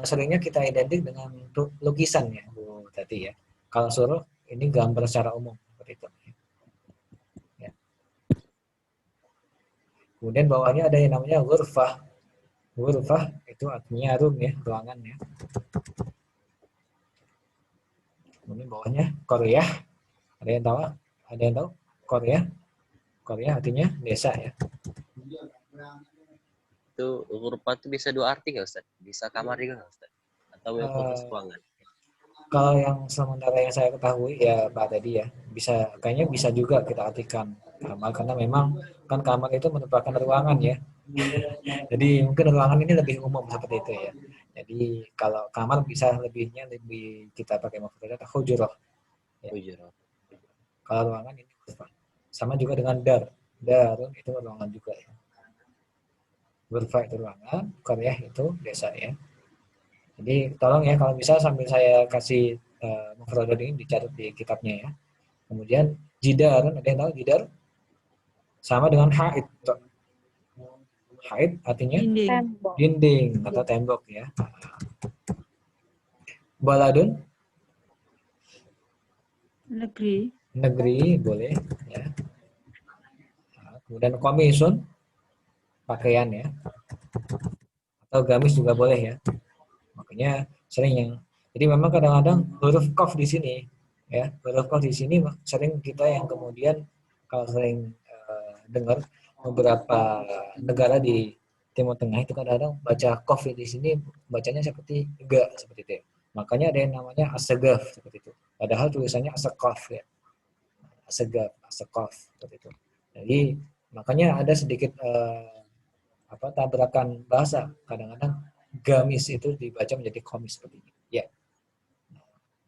seringnya kita identik dengan lukisan ya, Bu Tati ya. Kalau suruh ini gambar secara umum seperti itu. Ya. Kemudian bawahnya ada yang namanya ghurfah. Ghurfah itu artinya room ya, ruangan ya. Kemudian bawahnya Korea. Ada yang tahu? Ada yang tahu? Korea. Korea artinya desa ya. Itu ghurfah itu bisa dua arti nggak Ustaz? Bisa kamar juga nggak Ustaz? Atau yang fokus ruangan? Kalau yang sementara yang saya ketahui ya Pak tadi ya, kayaknya bisa juga kita artikan kamar karena memang kan kamar itu merupakan ruangan ya. Jadi mungkin ruangan ini lebih umum seperti itu ya. Jadi kalau kamar bisa lebih kita pakai mufradat hujurah. Ya. Hujurah. Kalau ruangan ini ghurfah. Sama juga dengan dar. Darun itu ruangan juga ya. Ghurfah itu ruangan, Korea itu desa ya. Jadi tolong ya kalau bisa sambil saya kasih mufradat ini dicatat di kitabnya ya. Kemudian jidar, ada yang tahu jidar? Sama dengan haid. Haid artinya Dinding. Tembok. dinding atau tembok ya. Baladun, Negeri. negeri boleh ya. Kemudian komisun, pakaian ya. Atau gamis juga boleh ya. Makanya sering yang jadi memang kadang-kadang huruf qaf di sini ya, huruf qaf di sini sering kita yang kemudian kalau sering dengar beberapa negara di Timur Tengah itu kadang-kadang baca qaf di sini bacanya seperti ga seperti itu. Ya. Makanya ada yang namanya asegaf seperti itu. Padahal tulisannya asaqaf ya. Asegaf, asaqaf seperti itu. Jadi makanya ada sedikit tabrakan bahasa. Kadang-kadang gamis itu dibaca menjadi komis seperti ini. Ya.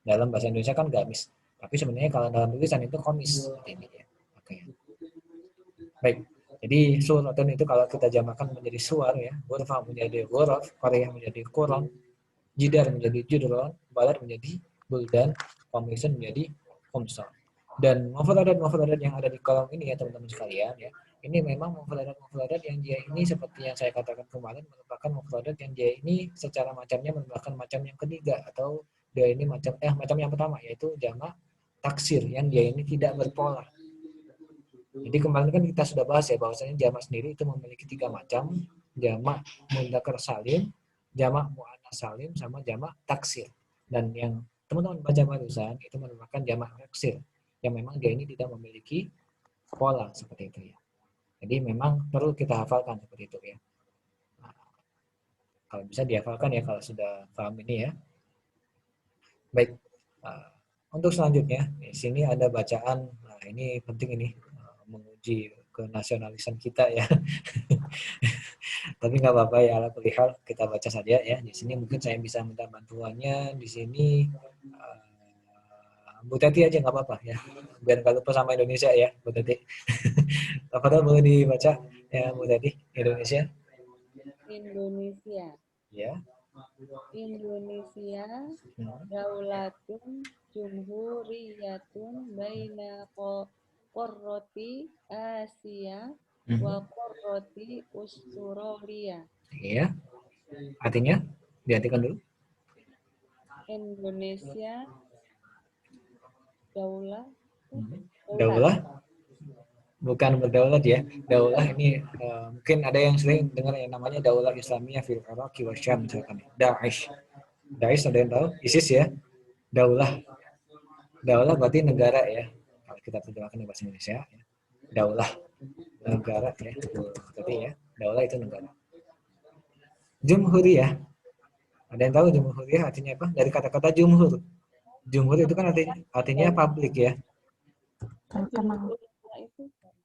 Dalam bahasa Indonesia kan gamis. Tapi sebenarnya kalau dalam tulisan itu komis seperti ini ya. Oke. Baik. Jadi suratun itu kalau kita jamakan menjadi suar ya. Ghurfah menjadi ghuraf, Korea menjadi Quran, jidar menjadi judron, balad menjadi buldan, komisun menjadi komsal. Dan mufradat yang ada di kolom ini ya teman-teman sekalian ya. Ini memang mufradat yang dia ini seperti yang saya katakan kemarin merupakan mufradat yang dia ini secara macamnya merupakan macam yang ketiga atau dia ini macam yang pertama yaitu jamak taksir yang dia ini tidak berpola. Jadi kemarin kan kita sudah bahas ya bahwasanya jamak sendiri itu memiliki 3 macam, jamak mudzakkar salim, jamak muannats salim sama jamak taksir. Dan yang teman-teman baca barusan itu merupakan jamak taksir yang memang dia ini tidak memiliki pola seperti itu ya. Jadi memang perlu kita hafalkan seperti itu ya. Nah, kalau bisa dihafalkan ya kalau sudah paham ini ya. Baik. Untuk selanjutnya di sini ada bacaan. Nah, ini penting ini menguji kenasionalisan kita ya. Tapi nggak apa-apa ya, ala perihal kita baca saja ya. Di sini mungkin saya bisa minta bantuannya. Di sini Bu Teti aja nggak apa-apa ya. Biar nggak lupa sama Indonesia ya, Bu Teti. Apa boleh dibaca ya Bu Teti Indonesia? Indonesia. Ya. Indonesia daulatun jumhuriyatun baina qorroti Asia wa qorroti Australia. Iya. Artinya diartikan dulu. Indonesia daulah. Daulah bukan berdaulat ya. Daulah ini mungkin ada yang sering dengar yang namanya Daulah Islamiyah fil Iraq wa Syam misalkan. Daesh. Daesh ada yang tahu? ISIS ya. Daulah. Daulah berarti negara ya. Kalau kita terjemahkan ke bahasa Indonesia ya. Daulah negara ya. Berarti ya. Daulah itu negara. Jumhuriyah. Ada yang tahu jumhuriyah artinya apa? Dari kata-kata jumhur. Jumhur itu kan artinya publik ya. Terkenal.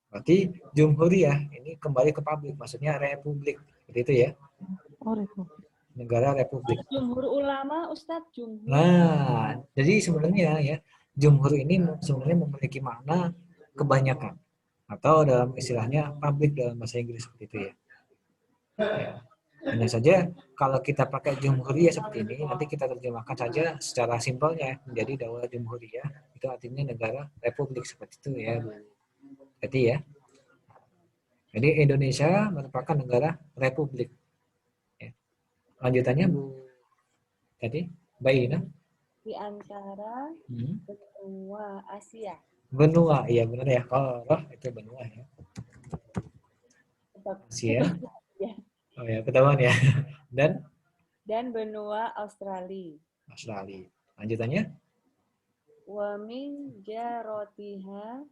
Berarti jumhuriyah ini kembali ke publik, maksudnya republik. Seperti itu ya. Oh, Republik. Negara republik. Jumhur ulama, Ustadz, jumhur. Nah, jadi sebenarnya ya, jumhur ini sebenarnya memiliki makna kebanyakan. Atau dalam istilahnya publik dalam bahasa Inggris seperti itu ya. Ya. Hanya saja kalau kita pakai jumhuriyah seperti ini, nanti kita terjemahkan saja secara simpelnya menjadi daulah jumhuriyah. Itu artinya negara republik seperti itu ya. Jadi ya. Jadi Indonesia merupakan negara republik. Ya. Lanjutannya Bu tadi baina di antara benua Asia. benua, iya benar ya. Qaroh itu benua ya. Asia. Ya. Oh ya, ketahuan ya. Dan benua Australia. Australia. Lanjutannya? Wa min jarotiha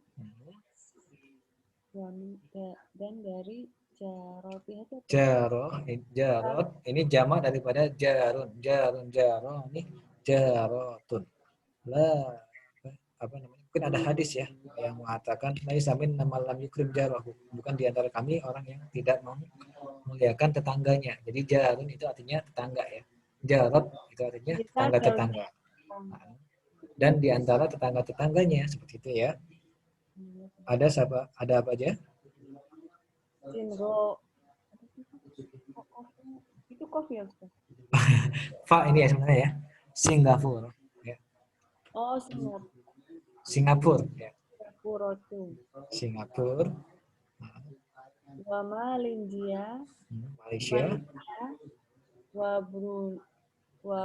dan dari jarotiha itu apa? Jarot, ini jamak daripada jarun, jaro, ini jarotun. Lah, apa namanya? Mungkin ada hadis ya yang mengatakan laisa minna man lam yukrim jarahu. Bukan di antara kami orang yang tidak memuliakan tetangganya. Jadi jarun itu artinya tetangga ya. Jarot itu artinya tetangga-tetangga. Dan di antara tetangga-tetangganya seperti itu ya. Ada siapa? Ada apa aja? Sinro. Itu kopi ya, Ustaz? Fa ini ya sebenarnya ya. Singapura. Ya. Oh, Singapura. Singapura. Ya. Singapura. Wa Malaysia. Malaysia. Wa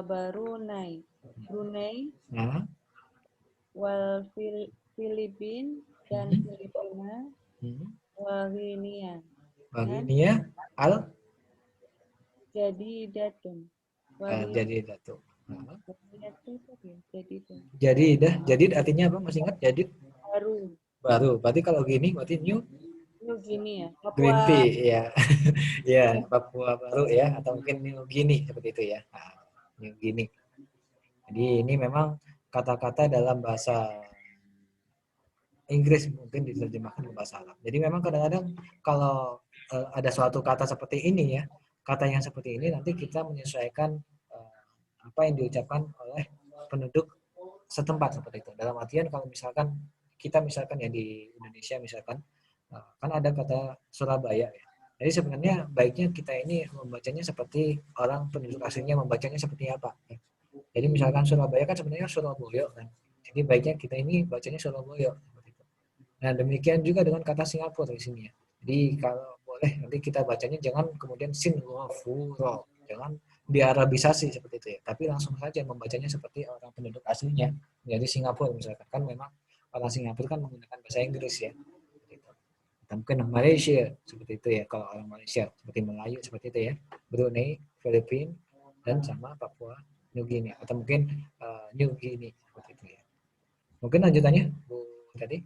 Brunei. Nah. Wal Filipina dan Filipina. Wa Guinea. Guinea al Jadidatun. Jadidatu. Jadidah. Jadid artinya apa? Masih ingat jadid? Baru. Berarti kalau gini berarti New Guinea ya. Green tea ya. Ya, Papua baru ya atau mungkin New Guinea seperti itu ya. Nah, New Guinea. Jadi ini memang kata-kata dalam bahasa Inggris mungkin diterjemahkan ke bahasa Arab. Jadi memang kadang-kadang kalau ada suatu kata seperti ini ya, kata yang seperti ini nanti kita menyesuaikan apa yang diucapkan oleh penduduk setempat seperti itu. Dalam artian kalau misalkan kita misalkan ya di Indonesia misalkan kan ada kata Surabaya ya. Jadi sebenarnya baiknya kita ini membacanya seperti orang penduduk aslinya membacanya seperti apa. Ya. Jadi misalkan Surabaya kan sebenarnya Surabaya kan. Jadi baiknya kita ini bacanya Surabaya. Nah demikian juga dengan kata Singapura di sini ya. Jadi kalau boleh nanti kita bacanya jangan kemudian Singapura, jangan diarabisasi seperti itu ya. Tapi langsung saja membacanya seperti orang penduduk aslinya. Jadi Singapura misalkan kan memang orang Singapura kan menggunakan bahasa Inggris ya. Atau mungkin Malaysia seperti itu ya. Kalau orang Malaysia seperti Melayu seperti itu ya. Brunei, Filipina dan sama Papua New Guinea atau mungkin New Guinea seperti itu ya. Mungkin lanjutannya Bu tadi.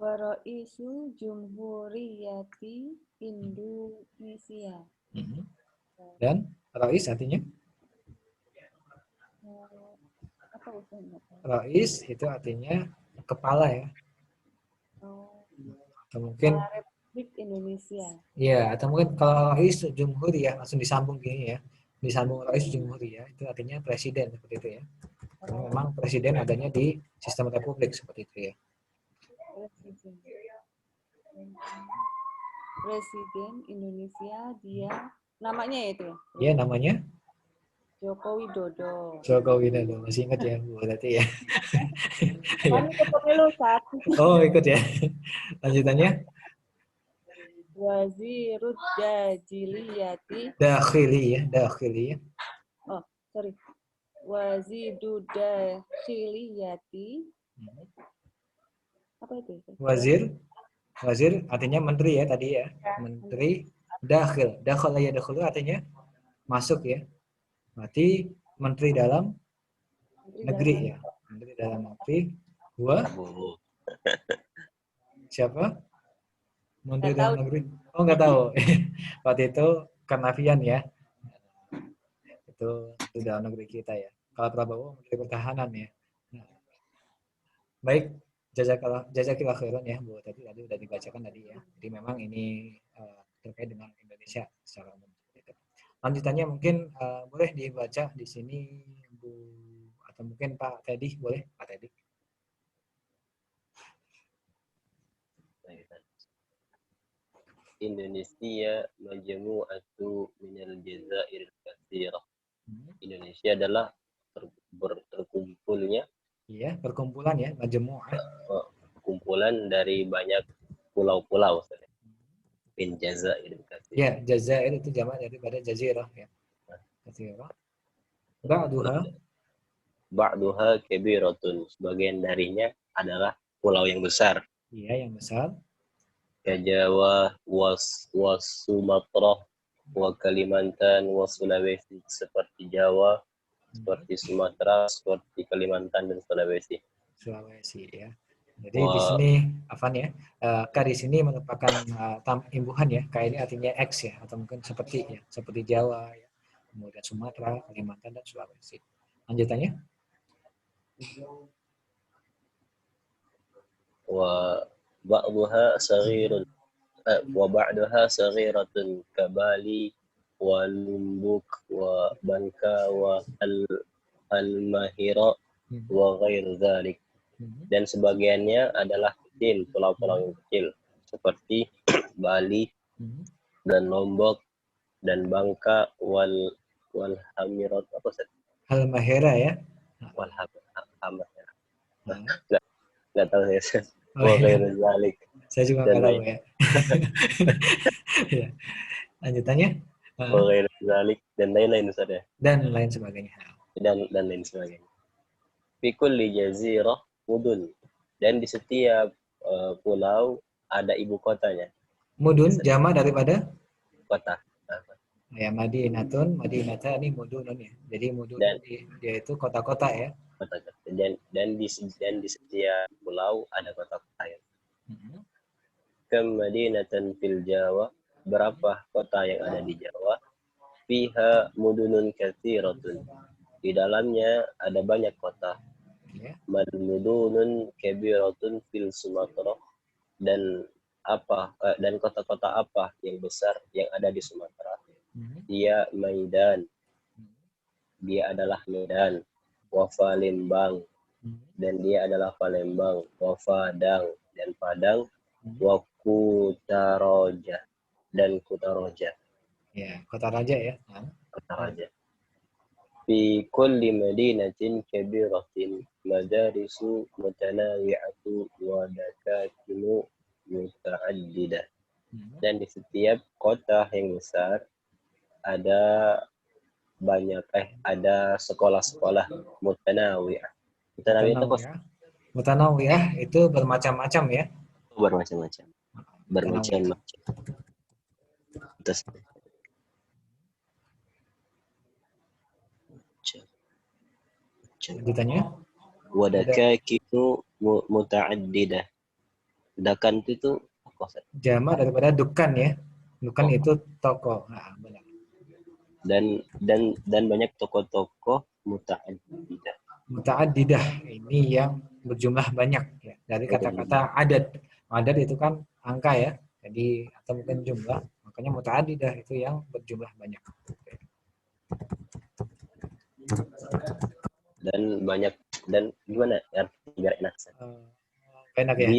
Waroisu Jumhuriyati Indonesia. Dan Rais artinya? Apa usulnya? Rais itu artinya kepala ya. Atau mungkin Republik Indonesia. Iya, atau mungkin kalau Rais Jumhuri ya langsung disambung gini ya. Disambung Rais Jumhuri ya, itu artinya presiden seperti itu ya. Karena memang presiden adanya di sistem republik seperti itu ya. Presiden Indonesia dia namanya ya itu ya? Iya namanya Joko Widodo. Joko Widodo. Masih ingat ya Bu berarti ya. Kan ikut pemilu saat. Oh ikut ya. Lanjutannya Wazirud Dajiliyati. Dakhili ya. Oh sorry. Wazirud Dajiliyati. Apa itu? Wazir artinya menteri ya tadi ya. Menteri dakhil. Dakhil ya dakhil artinya masuk ya. Berarti menteri dalam negeri ya. Menteri dalam negeri. Siapa? Menteri dalam negeri. Oh nggak tahu. Waktu itu Karnavian ya. Itu dalam negeri kita ya. Kalau Prabowo Menteri Pertahanan ya. Nah. Baik. Jazakillah khairan ya Bu tadi udah dibacakan tadi ya. Jadi memang ini terkait dengan Indonesia secara umum. Lanjutannya mungkin boleh dibaca di sini Bu atau mungkin Pak Teddy boleh Pak Teddy. Indonesia majmu'atu minal jazairil katsirah. Indonesia adalah terkumpulnya perkumpulan ya, majmu'ah. Kumpulan dari banyak pulau-pulau. Min jazairil katsirah. Ya, Jazair itu jamak daripada jazirah ya. katsira. Ba'duha, Ba'duha kabiratun. Sebagian darinya adalah pulau yang besar. iya yang besar. Ka Jawa, Sumatera, wa Kalimantan, wa Sulawesi. Seperti Jawa, seperti Sumatera, seperti Kalimantan dan Sulawesi. Sulawesi ya. Jadi di sini Afan ya, K di sini merupakan imbuhan ya. K ini artinya X ya, atau mungkin seperti ya, seperti Jawa ya, kemudian Sumatera, Kalimantan dan Sulawesi. Lanjutannya, Wa ba'duha saghirun wa ba'daha saghiratun ka Bali wa Lombok wa Bangka wa Al-Mahira wa ghair dzalik. Dan sebagiannya adalah kecil, pulau-pulau yang kecil seperti Bali dan Lombok dan Bangka wal Hamirat apa sih? Halmahera ya. Wal Hamahera. Nah, Enggak tahu saya. oh, Wa iya. ghair dzalik. Saya juga Dan nggak tahu ya. Ya. Lanjutannya, wa ghair dzalik dan lain-lain Ustaz ya. dan lain sebagainya. Dan lain sebagainya. Fi kulli jazirah mudun. Dan di setiap pulau ada ibu kotanya. Mudun jama daripada Kota. ya Madinatun, Madinata ini mudunun ya. Jadi mudun Dan dia itu kota-kota ya. kota dan di setiap pulau ada kota-kota ya. Kam madinatan fil Jawa. Berapa kota yang ada di Jawa? Fiha mudunun katsiratun. Di dalamnya ada banyak kota. Ya. Madmudunun kabiratun fil Sumatera. Dan kota-kota apa yang besar yang ada di Sumatera? Dia Medan. Dia adalah Medan. Wa Palembang. Dan dia adalah Palembang. Wa Padang dan Padang. Wa Kutaraja dan Kutaraja. Ya, kota raja ya. Kutaraja. Fi kulli madinatin kabiratin madarisu mutanawi'atu wa dakatinu muta'addidah. Dan di setiap kota yang besar ada banyak ada sekolah-sekolah mutanawi'ah. Mutanawi'ah itu kos Mutanawiyah itu bermacam-macam ya. bermacam-macam. Bermacam-macam. Terus Lanjutannya, wadakakinu muta'addidah. Dakan itu kos. jama daripada dukan ya. Dukan itu toko. Nah, benar. Dan banyak toko-toko muta'addidah. Muta'addidah ini yang berjumlah banyak ya. Dari kata-kata adat. Adat itu kan angka ya. Jadi atau mungkin jumlah, makanya muta'addidah itu yang berjumlah banyak. Dan banyak dan gimana arti biar enak. Enak ya.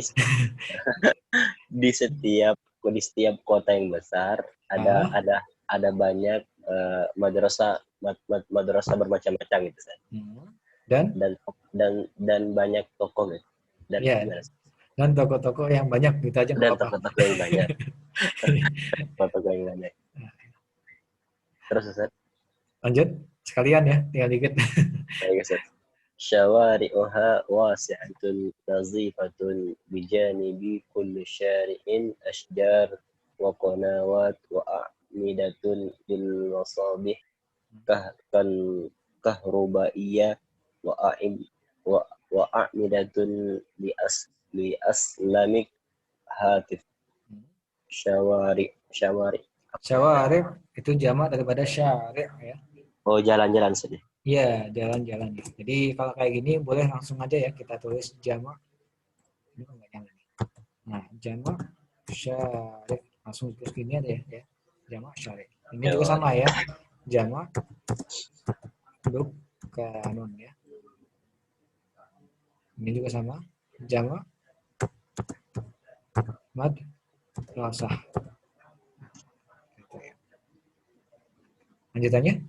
Di setiap kota yang besar ada banyak madrasah bermacam-macam gitu kan. Dan banyak toko gitu. Dan ya, dan toko-toko yang banyak gitu aja dan apa-apa. toko-toko yang banyak. Toko yang banyak. Terus Ustaz? Lanjut sekalian ya, tinggal dikit. Baik Ustaz. Syawari'uha wasi'atun nazifatun bijanibi kulli syari'in ashjar wa qanawat wa a'midatun lil masabih kahrubaiyah wa a'midatun li aslamik hatif. Syawari' itu jamak daripada syari' ya. Oh, jalan-jalan saja. Iya, jalan-jalan. Jadi kalau kayak gini boleh langsung aja ya kita tulis jamak. Ini enggak nyala nih. Nah, jamak syari' langsung tulis gini aja ya. Jamak syari'. Ini juga sama ya. Jamak dukanun ya. Ini juga sama. Jamak madrasah. Gitu ya. Lanjutannya,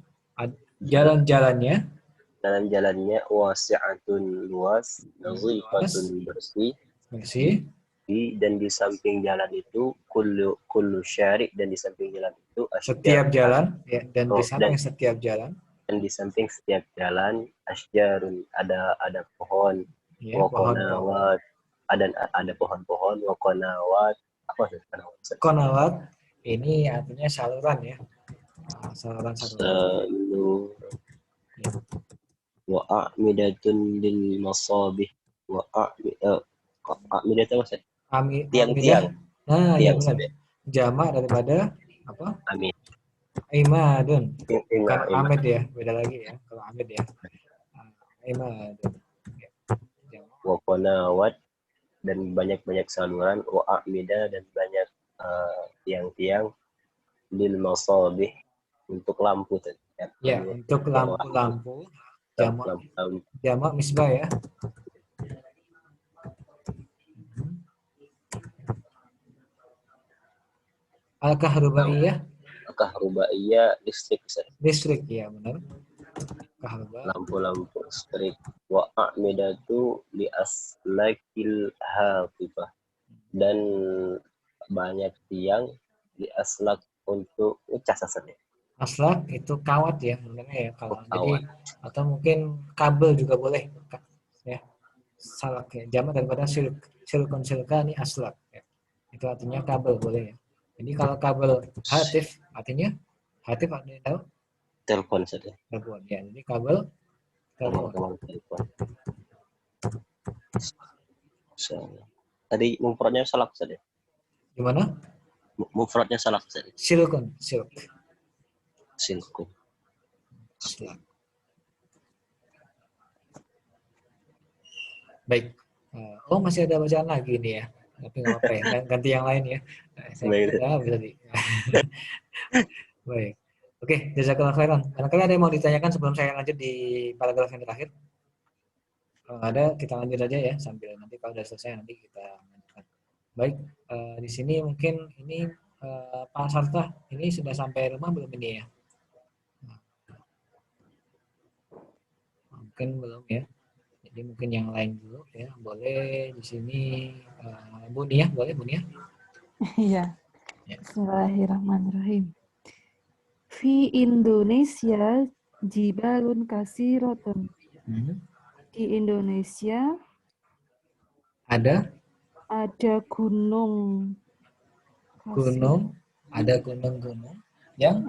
jalan-jalannya wasi'atun luas, nazifatun bersih, dan di samping jalan itu kullu syari, dan di samping jalan itu Setiap jalan ya, dan di Oh, samping setiap jalan dan di samping setiap jalan asjarun, ada pohon, ya, pohon-pohon. wakonawat, ada pohon-pohon, wakonawat, apa sih konawat? Konawat ini artinya saluran ya. Saluran. Ya. Wa a'midatun lil masabih, wa a'midatun apa sih? Tiang-tiang. Nah, ya Tiang benar. saja. Jamak daripada apa? Amin. Imadun. Bukan Iman. Amid ya, beda lagi ya. Kalau Amid ya. Imadun. Ya. Wa qanawat, dan banyak-banyak saluran, wa a'mida, dan banyak tiang-tiang, lil masabih, untuk lampu tadi. Ya, untuk lampu-lampu. Jamak misbah ya. Al-kahrubaiyah. Kahrubaiyah, listrik. Listrik ya, benar. Kahruba. Lampu-lampu listrik. Wa a'midatu li aslakil hafifah, dan banyak tiang di aslak untuk cas saja. Aslak itu kawat ya, sebenarnya ya kalau Kawat. jadi, atau mungkin kabel juga boleh ya. Salak ya, jamak daripada silkon silkani aslak ya. Itu artinya kabel boleh ya. Jadi kalau kabel hatif artinya tahu? Telepon saja. Telepon ya. Jadi kabel telepon. Telepon. Tadi mufradnya salak saja. Gimana? Mufradnya salak saja. Silk. Aslak. Baik. Oh, masih ada bacaan lagi nih ya. Tapi nggak apa-apa ya. Ganti yang lain ya. Saya bisa di. Baik. Oke, jazakallahu khairan. Barangkali ada yang mau ditanyakan sebelum saya lanjut di paragraf yang terakhir? Kalau nggak ada, kita lanjut aja ya sambil nanti kalau sudah selesai nanti kita lanjutkan. Baik, di sini mungkin ini Pak Sarta ini sudah sampai rumah belum ini ya? Mungkin belum ya. Jadi mungkin yang lain dulu ya. Boleh di sini Bu Nia, boleh Bu Nia? Iya. Bismillahirrahmanirrahim. Fi Indonesia jibalun kasirotun. Di Indonesia ada gunung. Ada gunung-gunung yang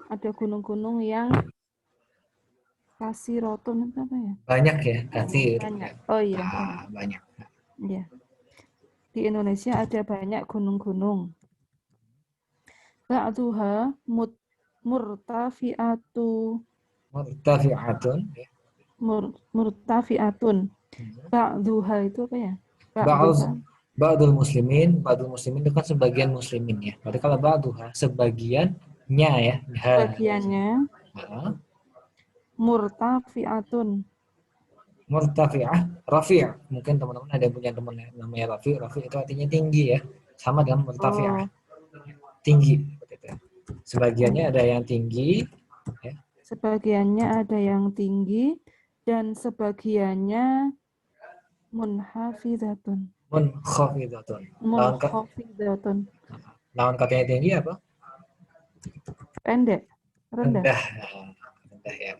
ada gunung-gunung yang kasirotun itu apa ya? Banyak ya, kasir. Banyak. Oh iya. Banyak. Iya. Di Indonesia ada banyak gunung-gunung. Ba'duha murtafi'atun. Ba'duha itu apa ya? Ba'dul muslimin itu kan sebagian muslimin ya. Berarti kalau ba'duha sebagiannya ya. Sebagiannya. Murtafi'atun. Murtafi'ah, rafi'. Mungkin teman-teman ada yang punya teman namanya rafi'. Rafi' itu artinya tinggi ya. Sama dengan murtafi'ah. Tinggi. Sebagiannya ada yang tinggi. Ya. Sebagiannya ada yang tinggi dan sebagiannya munhafidatun. Lawan katanya tinggi apa? Pendek. Rendah ya.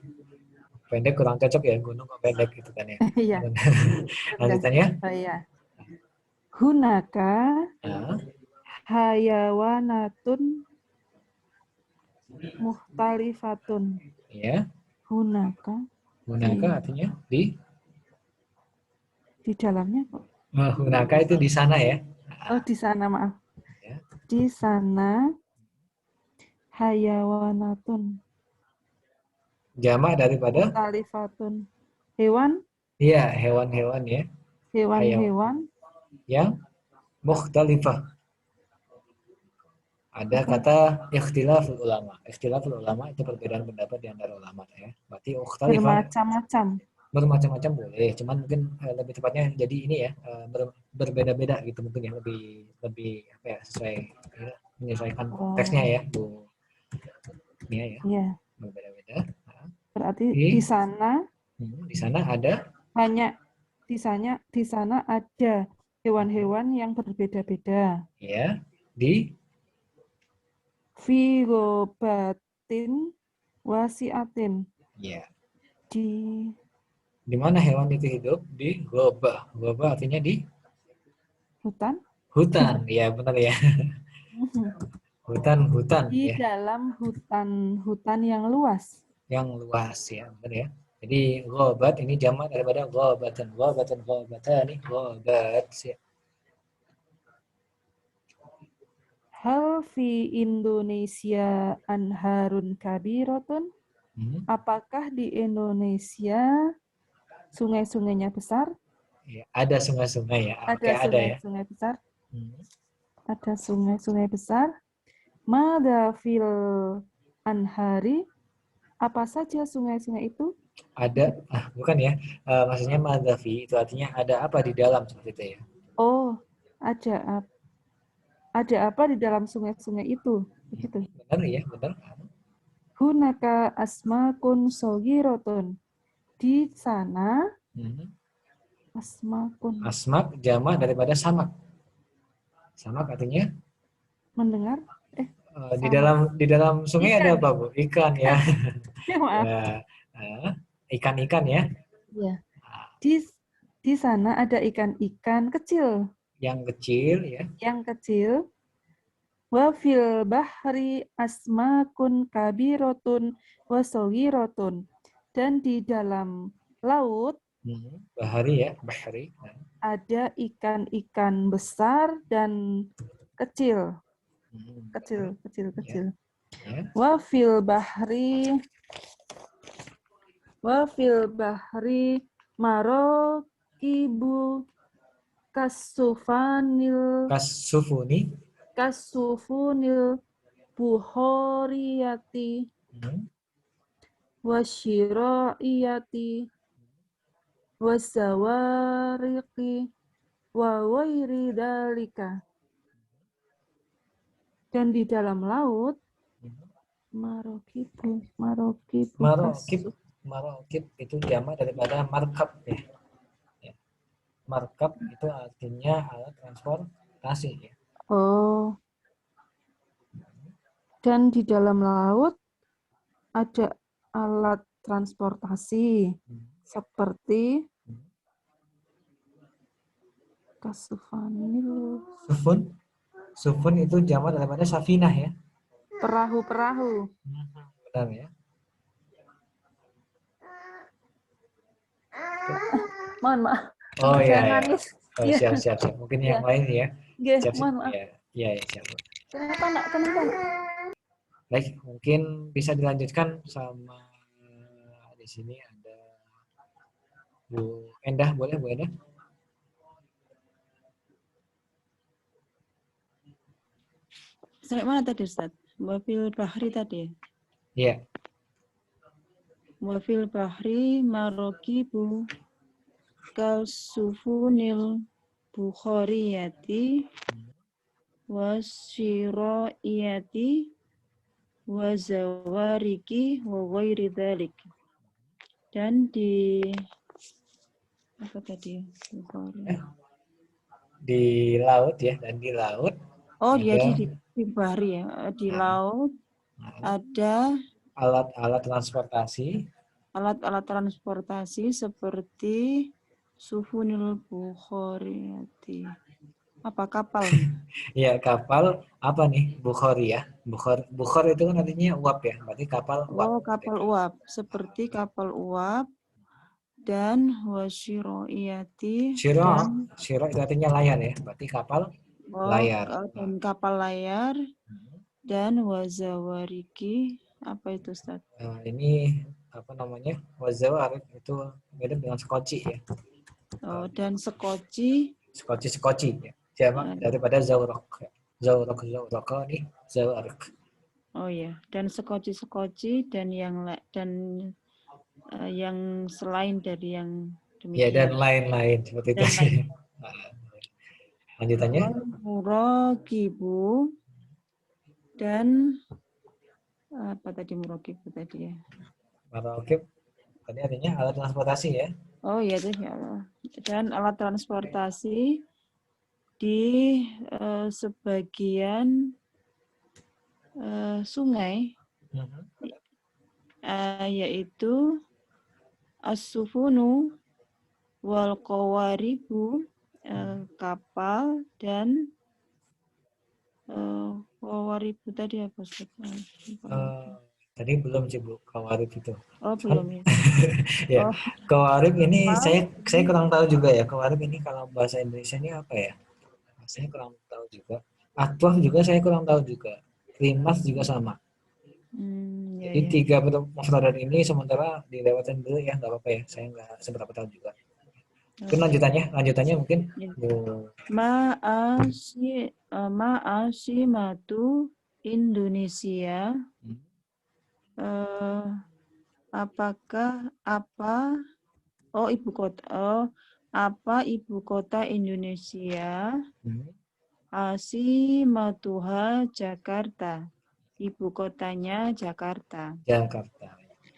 Pendek kurang cocok ya, gunung kok pendek gitu kan ya. Iya. Lanjutannya? Iya. Hunaka hayawanatun muhtalifatun. Ya. Hunaka artinya di dalamnya kok. Hunaka itu di sana ya. Oh, di sana, maaf. Ya. Di sana hayawanatun. Jamak daripada muhtalifatun. Hewan? Iya, hewan-hewan ya. Hewan-hewan yang mukhtalifah. Ada kata ikhtilaful ulama. Ikhtilaful ulama itu perbedaan pendapat di antara ulama ya. Berarti mukhtalifah. Bermacam-macam boleh, cuman mungkin lebih tepatnya jadi ini ya, berbeda-beda gitu mungkin ya, lebih apa ya, sesuai ya, menyesuaikan konteksnya ya, Bu. Nia ya. Iya. Berbeda-beda. Berarti di sana ada banyak di sana ada hewan-hewan yang berbeda-beda. Ya, di Fi ghabatin wasi'atin. ya. Di Di mana hewan itu hidup? Di ghaba. Ghaba artinya di hutan. hutan. Ya, benar ya. Hutan Di ya, dalam hutan yang luas. yang luas ya, benar ya. Jadi ghabat ini jamak daripada ghabatan. Ghabatan, ghabat ya. Hal fi Indonesia anharun kabiratun? Apakah di Indonesia sungai-sungainya besar? Ya, ada sungai-sungai ya. Oke, Ada ada ya. sungai-sungai besar. Hmm. Ada sungai-sungai besar. Mada fil anhari? Apa saja sungai-sungai itu? Ada, bukan ya. Maksudnya madhafi itu artinya ada apa di dalam seperti itu ya. Oh, ada apa di dalam sungai-sungai itu? Begitu. Benar ya, benar. Hunaka asmakun sogirotun. Di sana asmakun. Asmak jamak daripada samak. Samak artinya Mendengar? di dalam sungai Ikan. ada apa, Bu? Ikan ya. Maaf. Ya, ikan-ikan ya. Ya. Di sana ada ikan-ikan kecil. Yang kecil ya. Yang kecil. Wa fil bahri asmakun kabirotun wa sogirotun. Dan di dalam laut Bahari ya, bahari. ada ikan-ikan besar dan kecil. Kecil. Ya. Wa fil bahri marokibu kasufunil buhoriyati wasyira'iyati wasawariqi wa wairi dalika. Dan di dalam laut marokib itu jamak daripada markab ya. Markab itu artinya alat transportasi ya. Oh. Dan di dalam laut ada alat transportasi seperti kasufanil. Sufun itu jamak daripada safinah ya. Perahu-perahu. Benar ya. Mohon maaf. Oh iya. Nangis. Oh, siap. Mungkin yang lain ya. Nggih, mohon maaf. Iya, siap. Kenapa nak? Kenapa? Baik, mungkin bisa dilanjutkan sama di sini ada Bu Endah, boleh Bu Endah? Sampai mana tadi Ustaz? Wafil bahri tadi. Iya. Wafil bahri marokibu kausufunil bukhoriyati wasyira'iyati wazawariki wa ghairi dzalik. Dan di apa tadi? Di laut ya, dan di laut. Oh, jadi di bahri ya. Di laut ada alat-alat transportasi. Alat-alat transportasi seperti sufunil bukhoriyati. Apa kapal? Iya, kapal apa nih? Bukhori ya. Bukhor itu kan artinya uap ya. Berarti kapal uap. Oh, kapal uap. Seperti kapal uap dan wasyiro'iyati. Syiro itu artinya layar ya. Berarti kapal layar. Dan kapal layar dan wazawariki. Apa itu, Ustaz? Ini apa namanya? Wazawarik itu mirip dengan skoci ya. Oh, dan skoci. Skoci ya. Jamak daripada zaurok. Zaurok nih zawarik. Oh ya, dan skoci dan yang selain dari yang demikian. Ya, dan lain-lain seperti itu. Lanjutannya. Murakibu dan apa tadi murakibu tadi ya? Marakib tadi artinya alat transportasi ya. Oh iya tuh ya Allah. Dan alat transportasi di sebagian sungai, yaitu as-sufunu wal qawaribu, kapal, dan qawaribu tadi apa Ustaz? Tadi belum sih Bu, kawarib itu. Oh belum ya. Ya, Oh, kawarib ini kapal. saya kurang tahu juga ya. Kawarib ini kalau bahasa Indonesia ini apa ya? Saya kurang tahu juga. Atwaf juga saya kurang tahu juga. Rimas juga sama. Ya, Jadi ya. tiga mufradat ini sementara dilewatin dulu ya, nggak apa-apa ya. Saya nggak seberapa tahu juga. Mungkin lanjutannya mungkin. Ya. Bu. Ma'asimatu Indonesia. Apakah ibu kota? Apa ibu kota Indonesia? Asimatuha Jakarta. Ibu kotanya Jakarta. Jakarta.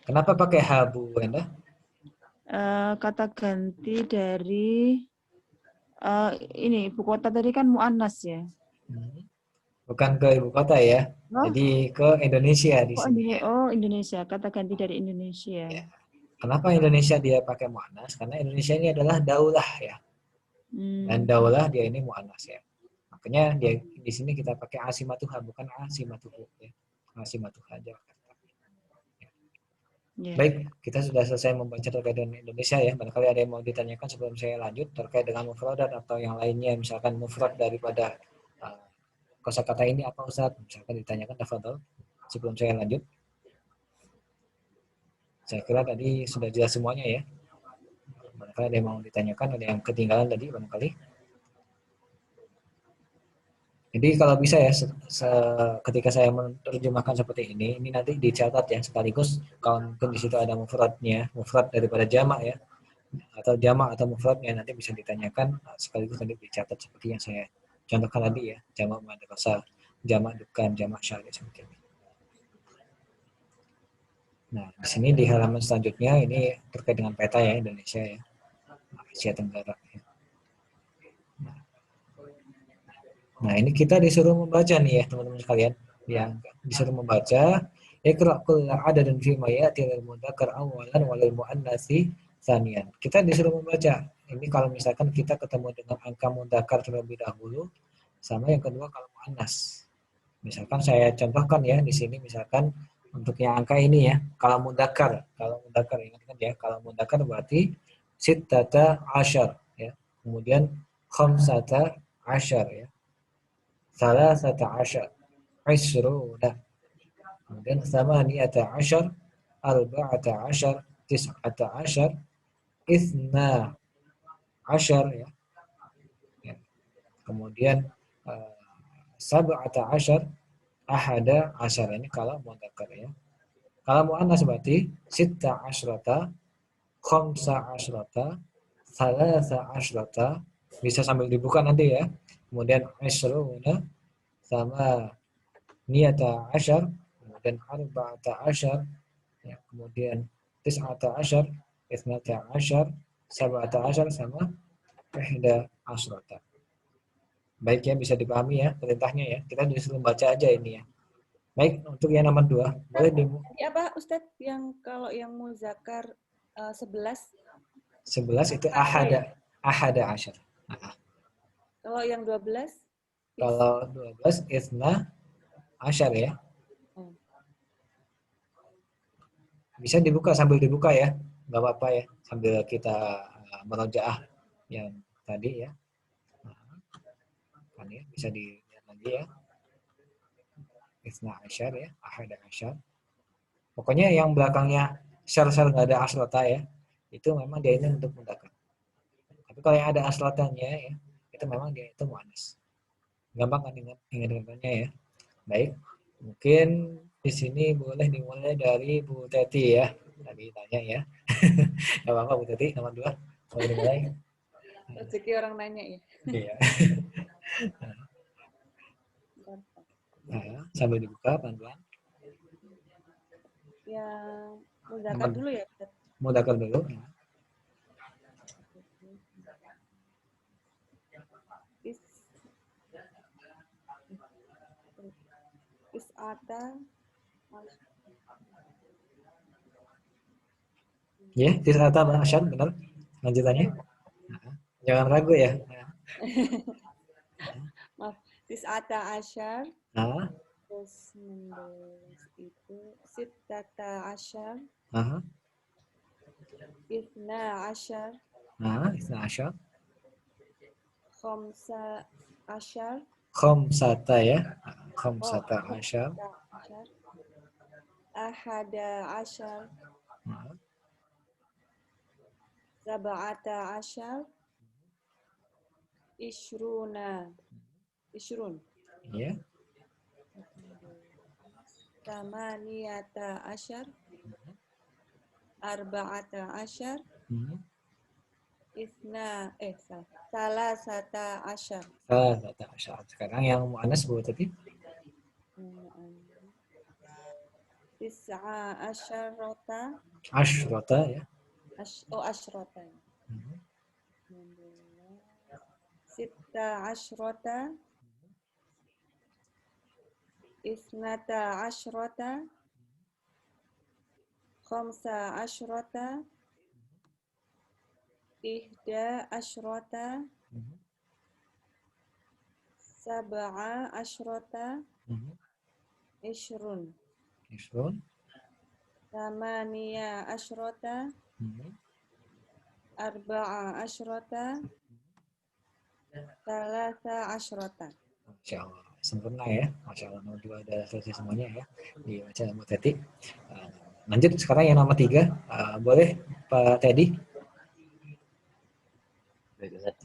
Kenapa pakai H, Bu Enda? Kata ganti dari ini ibu kota tadi kan muannas ya. Bukan ke ibu kota ya. Oh? Jadi ke Indonesia di sini. Indonesia. Kata ganti dari Indonesia. Ya. Kenapa Indonesia dia pakai muannas? Karena Indonesia ini adalah daulah ya. Dan daulah dia ini muannas ya. Makanya dia di sini kita pakai asimatuha, bukan asimatuhu ya. Asimatuha Jakarta. Ya. Baik, kita sudah selesai membaca terkait dengan Indonesia ya. Barangkali ada yang mau ditanyakan sebelum saya lanjut terkait dengan mufradat atau yang lainnya, misalkan mufrad daripada kosakata ini apa Ustaz? Misalkan ditanyakan, tafadhol sebelum saya lanjut. Saya kira tadi sudah jelas semuanya ya. Barangkali ada yang mau ditanyakan, ada yang ketinggalan tadi barangkali. Jadi kalau bisa ya, ketika saya menerjemahkan seperti ini nanti dicatat ya sekaligus kalau mungkin di situ ada mufradnya, mufrad daripada jamak ya, atau jamak atau mufradnya nanti bisa ditanyakan sekaligus nanti dicatat seperti yang saya contohkan tadi ya, jamak madrasah, jamak dukan, jamak syari seperti ini. Nah, di sini di halaman selanjutnya ini terkait dengan peta ya Indonesia ya, Asia Tenggara ya. Nah, ini kita disuruh membaca nih ya teman-teman sekalian, yang disuruh membaca iqra kulla adadan fi ma ya'ti lil mudzakkar awalan wa lil muannatsi tsaniyan. Kita disuruh membaca. Ini kalau misalkan kita ketemu dengan angka mudzakkar terlebih dahulu sama yang kedua kalau muannas. Misalkan saya contohkan ya di sini misalkan untuk yang angka ini ya, kalau mudzakkar ingatkan ya, kalau mudzakkar berarti sittata asyar ya. Kemudian khamsata asyar ya. Salasata asyar, isruna, kemudian thamaniyata asyar, arba'ata asyar, tis'ata asyar, ithna asyar ya. Kemudian sab'ata asyar, ahada asyar. Ini kalau mudzakkar ya. Kalau muannas berarti sitta asyrata, khamsa asyrata, salasa asyrata. Bisa sambil dibuka nanti ya. Kemudian isruna sama niyata asyar, kemudian arba'ata asyar, ya, kemudian tis'ata asyar, isnata asyar, sab'ata asyar, sama ihda asyrata. Baik ya, bisa dipahami ya perintahnya ya. Kita disuruh baca aja ini ya. Baik, untuk yang nomor 2, boleh di apa Ustadz yang kalau yang muzakkar 11? 11 itu ahada asyar. Nah. Kalau yang 12? Kalau 12 isna asyar ya. Bisa dibuka sambil dibuka ya. Nggak apa-apa ya. Sambil kita merojaah yang tadi ya. Nah, kan ya. Bisa dilihat lagi ya. Isna asyar ya. Ahada asyar. Pokoknya yang belakangnya syar-syar nggak ada aslata ya. Itu memang dia ini untuk mudzakkar. Tapi kalau yang ada aslatannya ya. Itu memang dia itu muannas. Gampang kan ingat-ingatnya ya. Baik, mungkin di sini boleh dimulai dari Bu Teti ya. Tadi tanya ya. Gak apa-apa Bu Teti, nomor 2. Boleh dimulai. Rezeki orang nanya ya. Iya. Nah, sambil dibuka pelan-pelan. Yang mudzakkar dulu ya. Mudzakkar dulu. tis'ata Ya, tis'ata asyar, benar. Lanjutannya. Nah, jangan ragu ya. maaf, tis'ata asyar, Nah, terus 16 itu sittata asyar, nah, ithna asyar, nah, isna asyar. khamsa asyar, Khamsata ya. oh, Khamsata asyar. khamsata asyar, ahada asyar, Nah, sab'ata asyar, ishrun, ya. tamaniyata asyar, arba'ata asyar, Hmm. salasata asyar. Salasata asyar. Sekarang yang mu'annas Bu tadi. Tis'a asyarata, Asyrata ya. asyrata. Hmm. Sitta asyrata, isnata asyrata, khamsa asyrata, ihda asyrata, Hmm. sab'a asyrata, Hmm. ishrun. Isrun. Thamaniya asyrata, Hmm. arba'a asyrata, thalatha asyrata. Masya Allah. Sempurna ya. Masya Allah. Nomor 2 ada selesai semuanya ya. Dibaca Bu Teti. Lanjut sekarang yang nomor 3. Boleh Pak Teddy? Baik, Ustaz.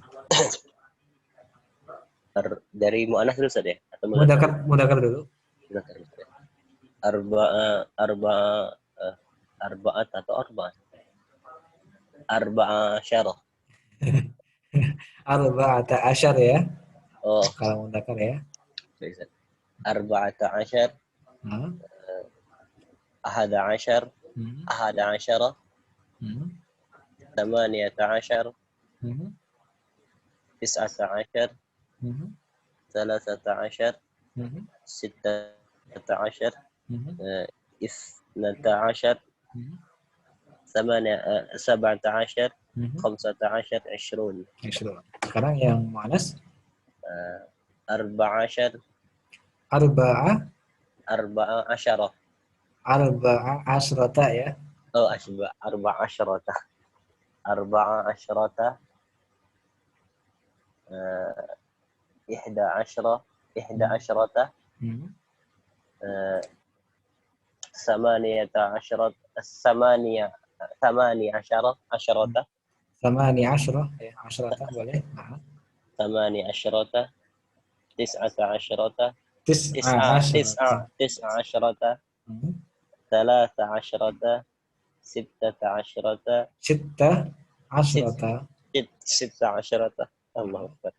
Dari mu'annas dulu Ustaz ya? Atau mudzakkar? Mudzakkar dulu. Mudzakkar, Ustaz ya. Arba'at atau arba'at? Arba'a syarah. Arba'ata asyar ya. Oh, Kalau mudzakkar ya. baik, Ustaz. Arba'ata asyar, Nah. ahada asyar, Hmm. ahada asyara, Hmm. thamaniyata asyar, Hmm. tis'ata asyar, Hmm. thalathata asyar, Hmm. sittata asyar, Hmm. ithnata asyar, Hmm. sab'ata asyar, Hmm. khamsata asyar, ishrun. Isrun. Sekarang yang mu'annas. Arba'a asyar, Arba'a arba'a asyara. asyrata ya. Oh, arba'a asyarata. Arba'a asyarata, ihda asyara, ihda asyarata, Hmm. samaniyata asyarat, thamani asyarata, Thamani asyrah ya. Asyrata boleh. Nah. ثماني عشرة، تسعة عشرة، Tis'a asyrata. تسعة عشرة، Hmm. ثلاثة عشرة، ستة عشرة، Sitta ست asyrata. ستة عشرة، الله أكبر،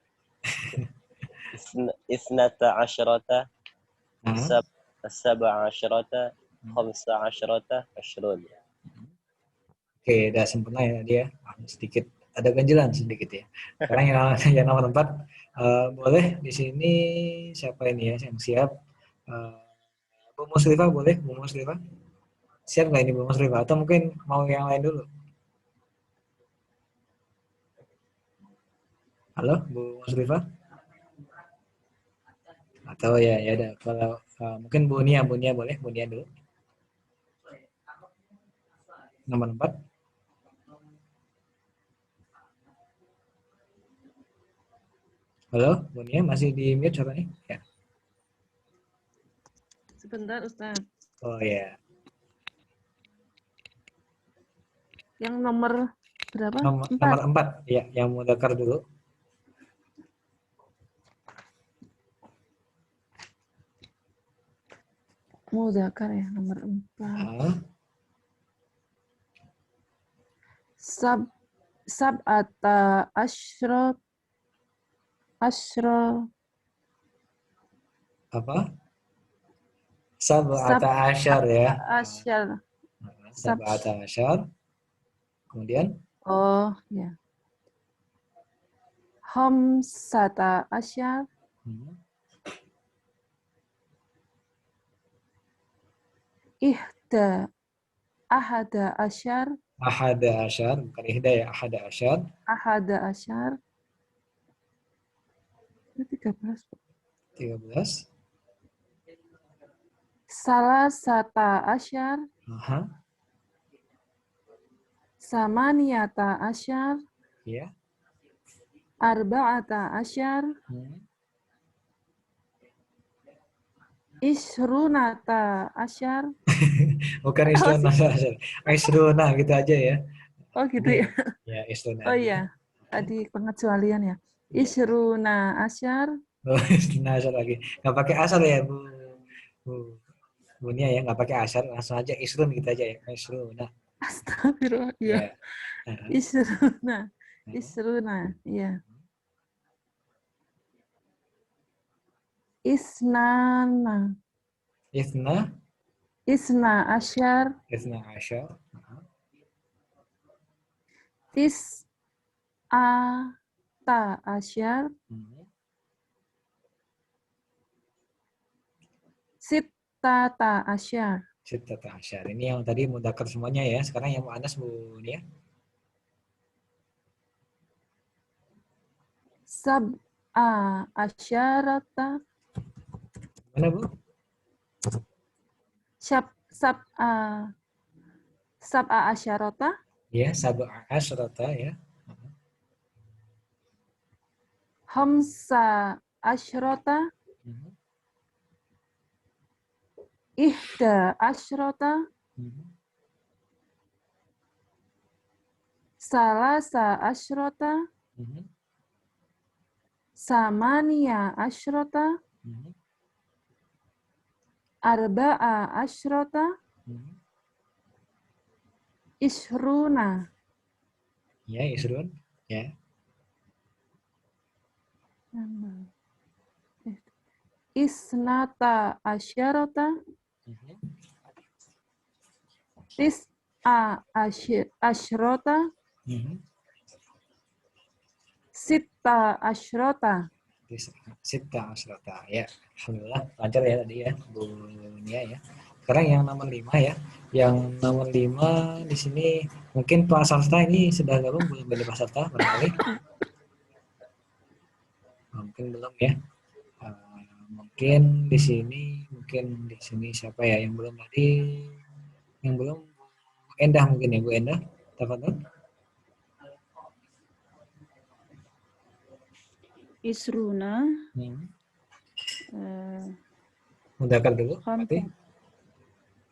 اثنتا عشرة، Nah. سبع عشرة، خمسة عشرة، عشرون. Oke, udah sempurna ya dia. Sedikit ada ganjilan sedikit ya. Sekarang yang nomor 4 boleh di sini siapa ini ya yang siap? Bu Musrifah boleh? Bu Musrifah siap nggak ini Bu Musrifah? Atau mungkin mau yang lain dulu? Halo Bu Musrifah? Atau ya ada kalau mungkin Bu Nia boleh? Bu Nia dulu. Nomor 4. Halo, Bu Nia masih di mute suaranya? Ya. Sebentar Ustaz. Oh ya. Yang nomor berapa? Nomor 4 ya, yang mudzakkar dulu. Mudzakkar ya, nomor 4. Ah, Sab'ata asyra apa? Sab'ata asyar ya. asyar. Sab'ata asyar. Kemudian Oh, ya. Khamsata asyar, hmm, ihda ahada asyar Ahada asyar, bukan ihda ya, ahada asyar. ahada asyar 13. 13. Salasata asyar Aha, samaniyata asyar ya. arba'ata asyar isrunata asyar. Bukan Apa isruna, sih? isruna gitu aja ya. Oh gitu Ini ya. ya isruna Oh aja. iya, tadi pengecualian ya. Iya. Isruna asyar. Oh, isruna asyar lagi. Nggak pakai asal ya, Bu. Bu. Bunya ya, nggak pakai asal, langsung aja isrun gitu aja ya. Isruna. Astagfirullah. Iya. Ya. Aha. Isruna. Aha. Isruna. Iya. Isnana. Isna, Isna asyar. isna asyar. Aha. Tis'ata asyar. Mhm. Sittata asyar. Sittata asyar. Ini yang tadi mudzakkar semuanya ya. Sekarang yang muannas Bu Nia. Sab'a asyarata. Mana Bu? Sab'a sab'a asyarata. Ya, sab'a asyrata ya. Khamsa asyrata. Mhm. Ihda asyrata. Mhm. Salasa asyrata. Mhm. Samaniya asyrata. Mhm. Arba'a asyrata. Mhm. Ishruna. Ya, isrun. Ya. Isnata asyarata. Mhm. Tis'a asyrata. Mhm. Sitta asyrata. Sitta asyrata. Ya, alhamdulillah lancar ya tadi ya Bu Nia ya. Sekarang yang nomor 5 ya. Yang nomor 5 di sini mungkin prasasta ini sudah gabung belum dari prasasta barangkali? Mungkin belum ya. Mungkin di sini siapa ya yang belum tadi? Yang belum Endah mungkin ya Bu Endah. Tafadhol. Isruna. Mudzakkar dulu berarti.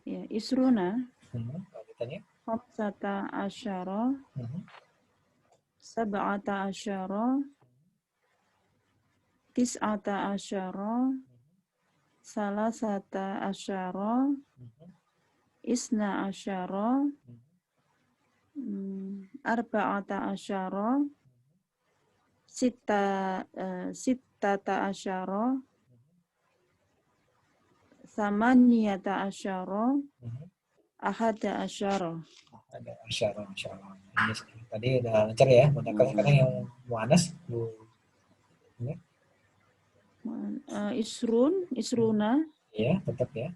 Ya, isruna. Lanjutannya. Khamsata asyara. Sab'ata asyara. Tis'ata asyara. Salasata asyara. Isna asyara. Arba'ata asyara. Sittata asyara. Samaniyata asyara. Ahada asyara. Ada asyara, masyaallah. Ini tadi udah lancar ya. Mudzakkar sekarang yang muannas Bu. Ini. Isruna. Iya, tetap ya.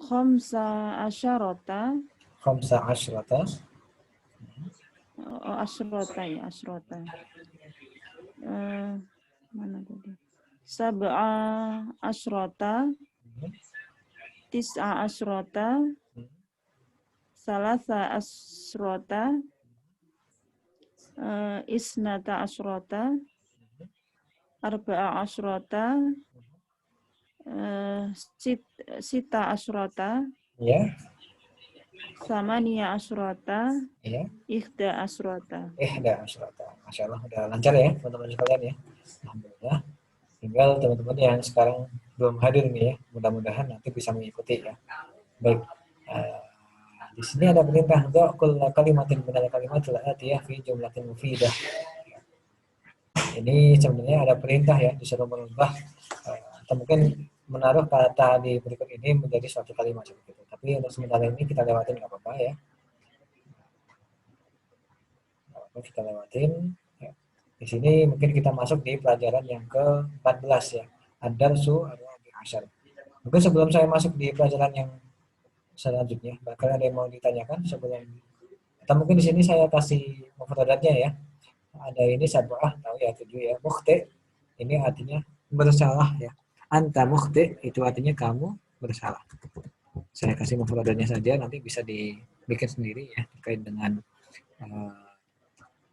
Khamsa asyarata. Khamsa asyrata. Asyrata ya, asyrata. Mana tadi? Sab'a asyrata. Tis'a asyrata. Salasa asyrata. Isnata asyrata. Arba'a asyrata. Sita asyrata. Ya. Samaniya asyrata. Iya. Ihda asyrata. Ihda asyrata. Masyaallah udah lancar ya teman-teman sekalian ya. Alhamdulillah. Tinggal teman-teman yang sekarang belum hadir nih ya. Mudah-mudahan nanti bisa mengikuti ya. Baik. Di sini ada perintah untuk kalimatin benar kalimat atiyah fi jumlatin mufidah. Ini sebenarnya ada perintah ya disuruh merubah atau mungkin menaruh kata di berikut ini menjadi suatu kalimat seperti itu. Tapi untuk sementara ini kita lewatin nggak apa-apa ya. Kita lewatin. Ya. Di sini mungkin kita masuk di pelajaran yang ke-14 ya. Ad-darsu ar-rabi' asyar. Mungkin sebelum saya masuk di pelajaran yang selanjutnya, bakal ada yang mau ditanyakan sebelum, atau mungkin di sini saya kasih mufradatnya ya. Ada ini sab'ah, tahu ya 7 ya. Mukhti ini artinya bersalah ya. Anta mukhti itu artinya kamu bersalah. Saya kasih mufradatnya saja, nanti bisa dibikin sendiri ya terkait dengan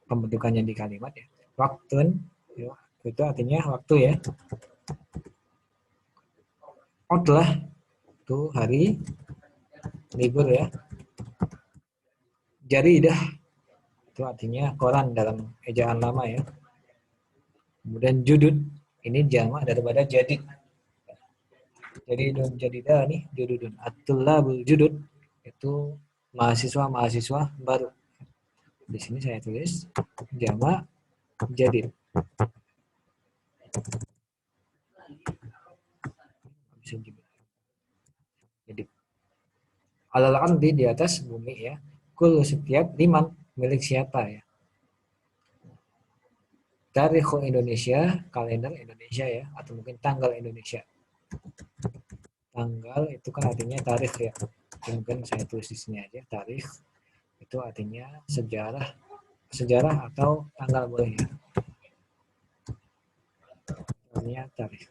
pembentukannya di kalimat ya. Waktun ya, itu artinya waktu ya. Utlah itu hari libur ya. Jaridah itu artinya koran dalam ejaan lama ya. Kemudian judud ini jamak daripada jadid. Jadidun jadidah nih jududun. At-tullabul judud itu mahasiswa-mahasiswa baru. Di sini saya tulis jamak jadid. Jadi alal ardi di atas bumi ya. Kul setiap liman milik siapa ya. Tarikh Indonesia, kalender Indonesia ya, atau mungkin tanggal Indonesia. Tanggal itu kan artinya tarikh ya. Mungkin saya tulis di sini aja, tarikh itu artinya sejarah atau tanggal boleh ya. Artinya tarikh.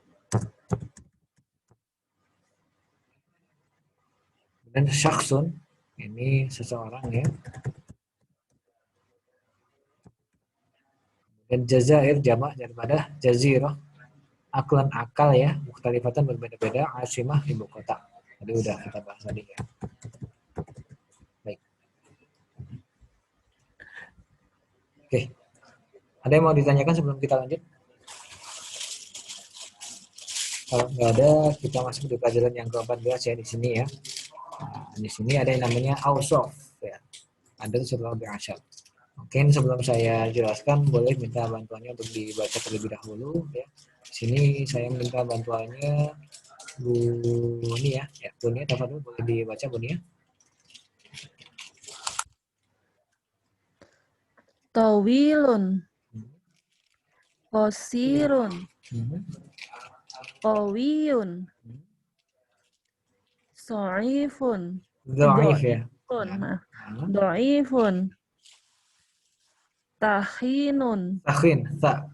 Dan syakhsun ini seseorang ya. Dan jazair jamak daripada jazirah. Aklan akal ya, mukhtalifatan berbeda-beda, asimah ibu kota. Tadi udah kita bahas tadi ya. Baik. Oke. Ada yang mau ditanyakan sebelum kita lanjut? Kalau nggak ada, kita masuk di pelajaran yang ke-14 ya di sini ya. Nah, di sini ada yang namanya awsaf ya. Ada setelah bi'asyar. Mungkin sebelum saya jelaskan, boleh minta bantuannya untuk dibaca terlebih dahulu ya. Di sini saya minta bantuannya Bu Nia ya. Bu Nia, tafadhol boleh dibaca Bu Nia. Tawilun. Qasirun. Qawiyun. Sha'ifun. Dhaif ya. Dhaifun. Tahinun. Sakhin,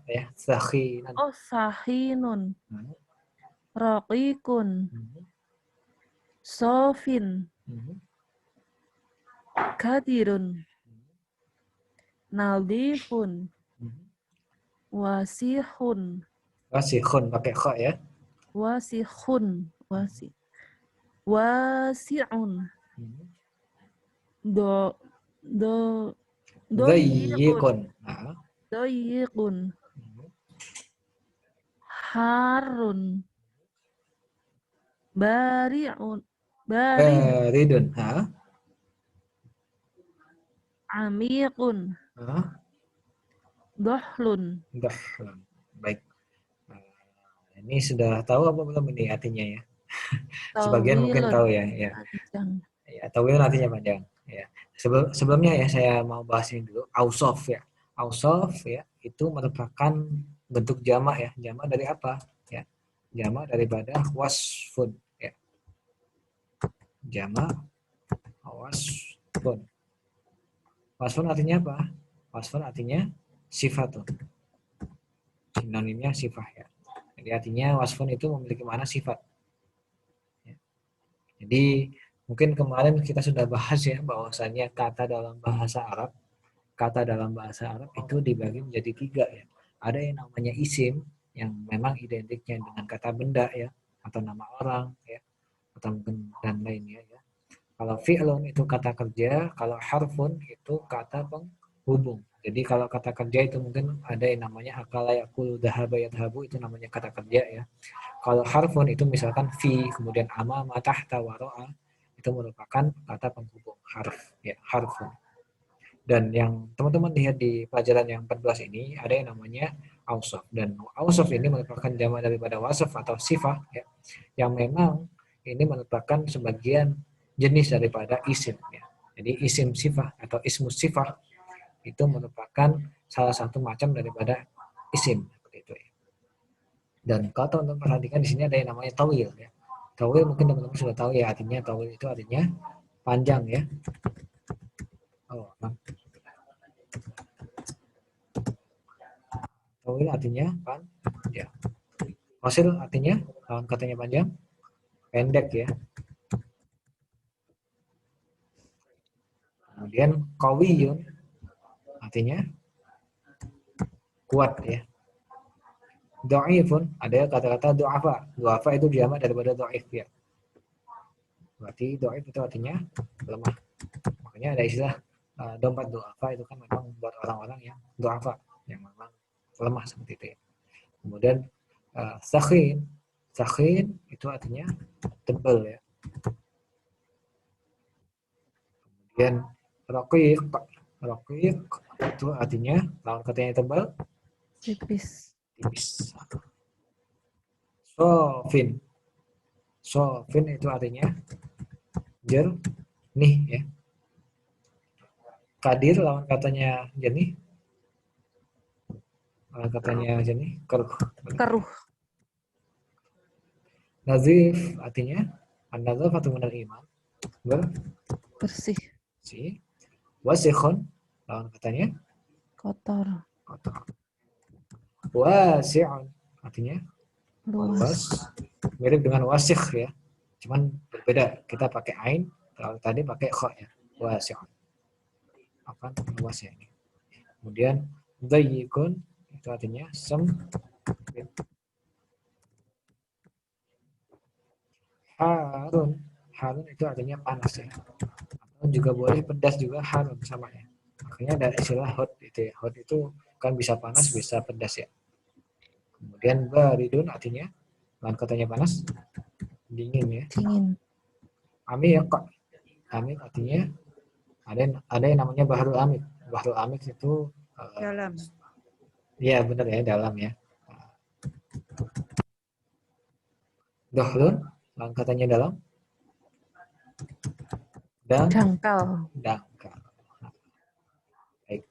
ya, sakhinan. Oh, sahinun. Raqiqun. Sofin. Kadirun. Nadifun. Wasihun. Wasikhun pakai kha ya. Wasihun. Wasi'un. Dayyiqun. Dayiqun. Harun. Bari'un. Baridun. Amiqun. Dohlun. Dahlun. Baik. Ini sudah tahu apa belum ini artinya ya? Sebagian mungkin tahu ya. Ya. Ya, tawilun artinya panjang. Ya. Sebelumnya ya saya mau bahas ini dulu. Awsaf ya. Awsaf ya itu merupakan bentuk jamak ya. Jamak dari apa? Ya. Jamak daripada wasfun ya. Jamak wasfun. Wasfun artinya apa? Wasfun artinya sifatun. Sinonimnya sifat ya. Jadi artinya wasfun itu memiliki makna sifat. Ya. Jadi mungkin kemarin kita sudah bahas ya bahwasanya kata dalam bahasa Arab itu dibagi menjadi 3 ya. Ada yang namanya isim yang memang identiknya dengan kata benda ya atau nama orang ya atau mungkin dan lainnya ya. Kalau fi'lun itu kata kerja, kalau harfun itu kata penghubung. Jadi kalau kata kerja itu mungkin ada yang namanya akala yakulu dhahaba yadhabu itu namanya kata kerja ya. Kalau harfun itu misalkan fi kemudian amama tahta wara'a itu merupakan kata penghubung harf ya, harfun. Dan yang teman-teman lihat di pelajaran yang 14 ini ada yang namanya awsaf, dan awsaf ini merupakan jamak daripada wasaf atau sifat ya, yang memang ini merupakan sebagian jenis daripada isim ya. Jadi isim sifat atau ismus sifat itu merupakan salah satu macam daripada isim seperti itu ya. Dan kalau teman-teman perhatikan di sini ada yang namanya tawil ya. Tawil mungkin teman-teman sudah tahu ya artinya. Tawil itu artinya panjang ya. Oh, tawil artinya panjang. Qasir artinya lawan katanya panjang, pendek ya. Kemudian qawiyun artinya kuat ya. Dhaifun ada kata-kata du'afa. Du'afa itu jamak daripada dhaif ya. Berarti dhaif itu artinya lemah. Makanya ada istilah dompet du'afa itu kan memang buat orang-orang yang du'afa, yang memang lemah seperti itu ya. Kemudian sakhin itu artinya tebal ya. Kemudian raqiq itu artinya lawan katanya tebal, Tipis. tipis. Sofin itu artinya jernih ya. Kadir lawan katanya jernih. Lawan katanya jernih keruh. Keruh. Nazif artinya an-nazafatu minal iman. Bersih. Bersih. Wasikhun lawan katanya Kotor. kotor. Wasi'un artinya Luas. luas, mirip dengan wasikh ya, cuman berbeda, kita pakai ain, kalau tadi pakai kha ya. Wasi'un apa luas ya ini. Kemudian dhayyikun itu artinya sempit. Harun itu artinya panas ya, atau juga boleh pedas juga harun sama ya. Makanya ada istilah hot itu ya. Hot itu kan bisa panas bisa pedas ya. Kemudian baridun artinya lawan katanya panas, dingin ya. Dingin. Amik artinya ada yang namanya bahrul amik. Bahrul amik itu Dalam. iya benar ya, dalam ya. Dohlun lawan katanya dalam. Dan Dangkal. dangkal. Baik.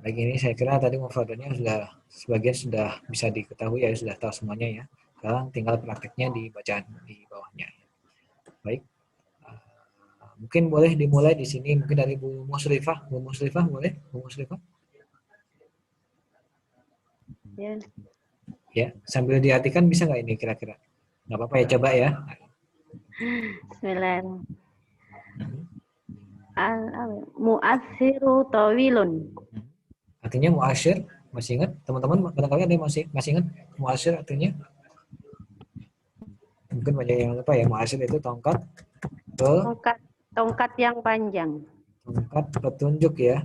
Baik, ini saya kira tadi mufradanya sudah sebagian sudah bisa diketahui ya, sudah tahu semuanya ya. Sekarang tinggal prakteknya di bacaan di bawahnya. Baik. Mungkin boleh dimulai di sini mungkin dari Bu Musrifah. Bu Musrifah boleh? Bu Musrifah? Ya. Ya, sambil diartikan bisa nggak ini kira-kira? Nggak apa-apa ya, coba ya. Bismillahirrahmanirrahim. Mu'assiru tawilun. Artinya muasyir, masih ingat? Teman-teman barangkali ada yang masih ingat muasyir artinya? Mungkin banyak yang lupa ya, muasyir itu tongkat Tongkat yang panjang. tongkat petunjuk ya.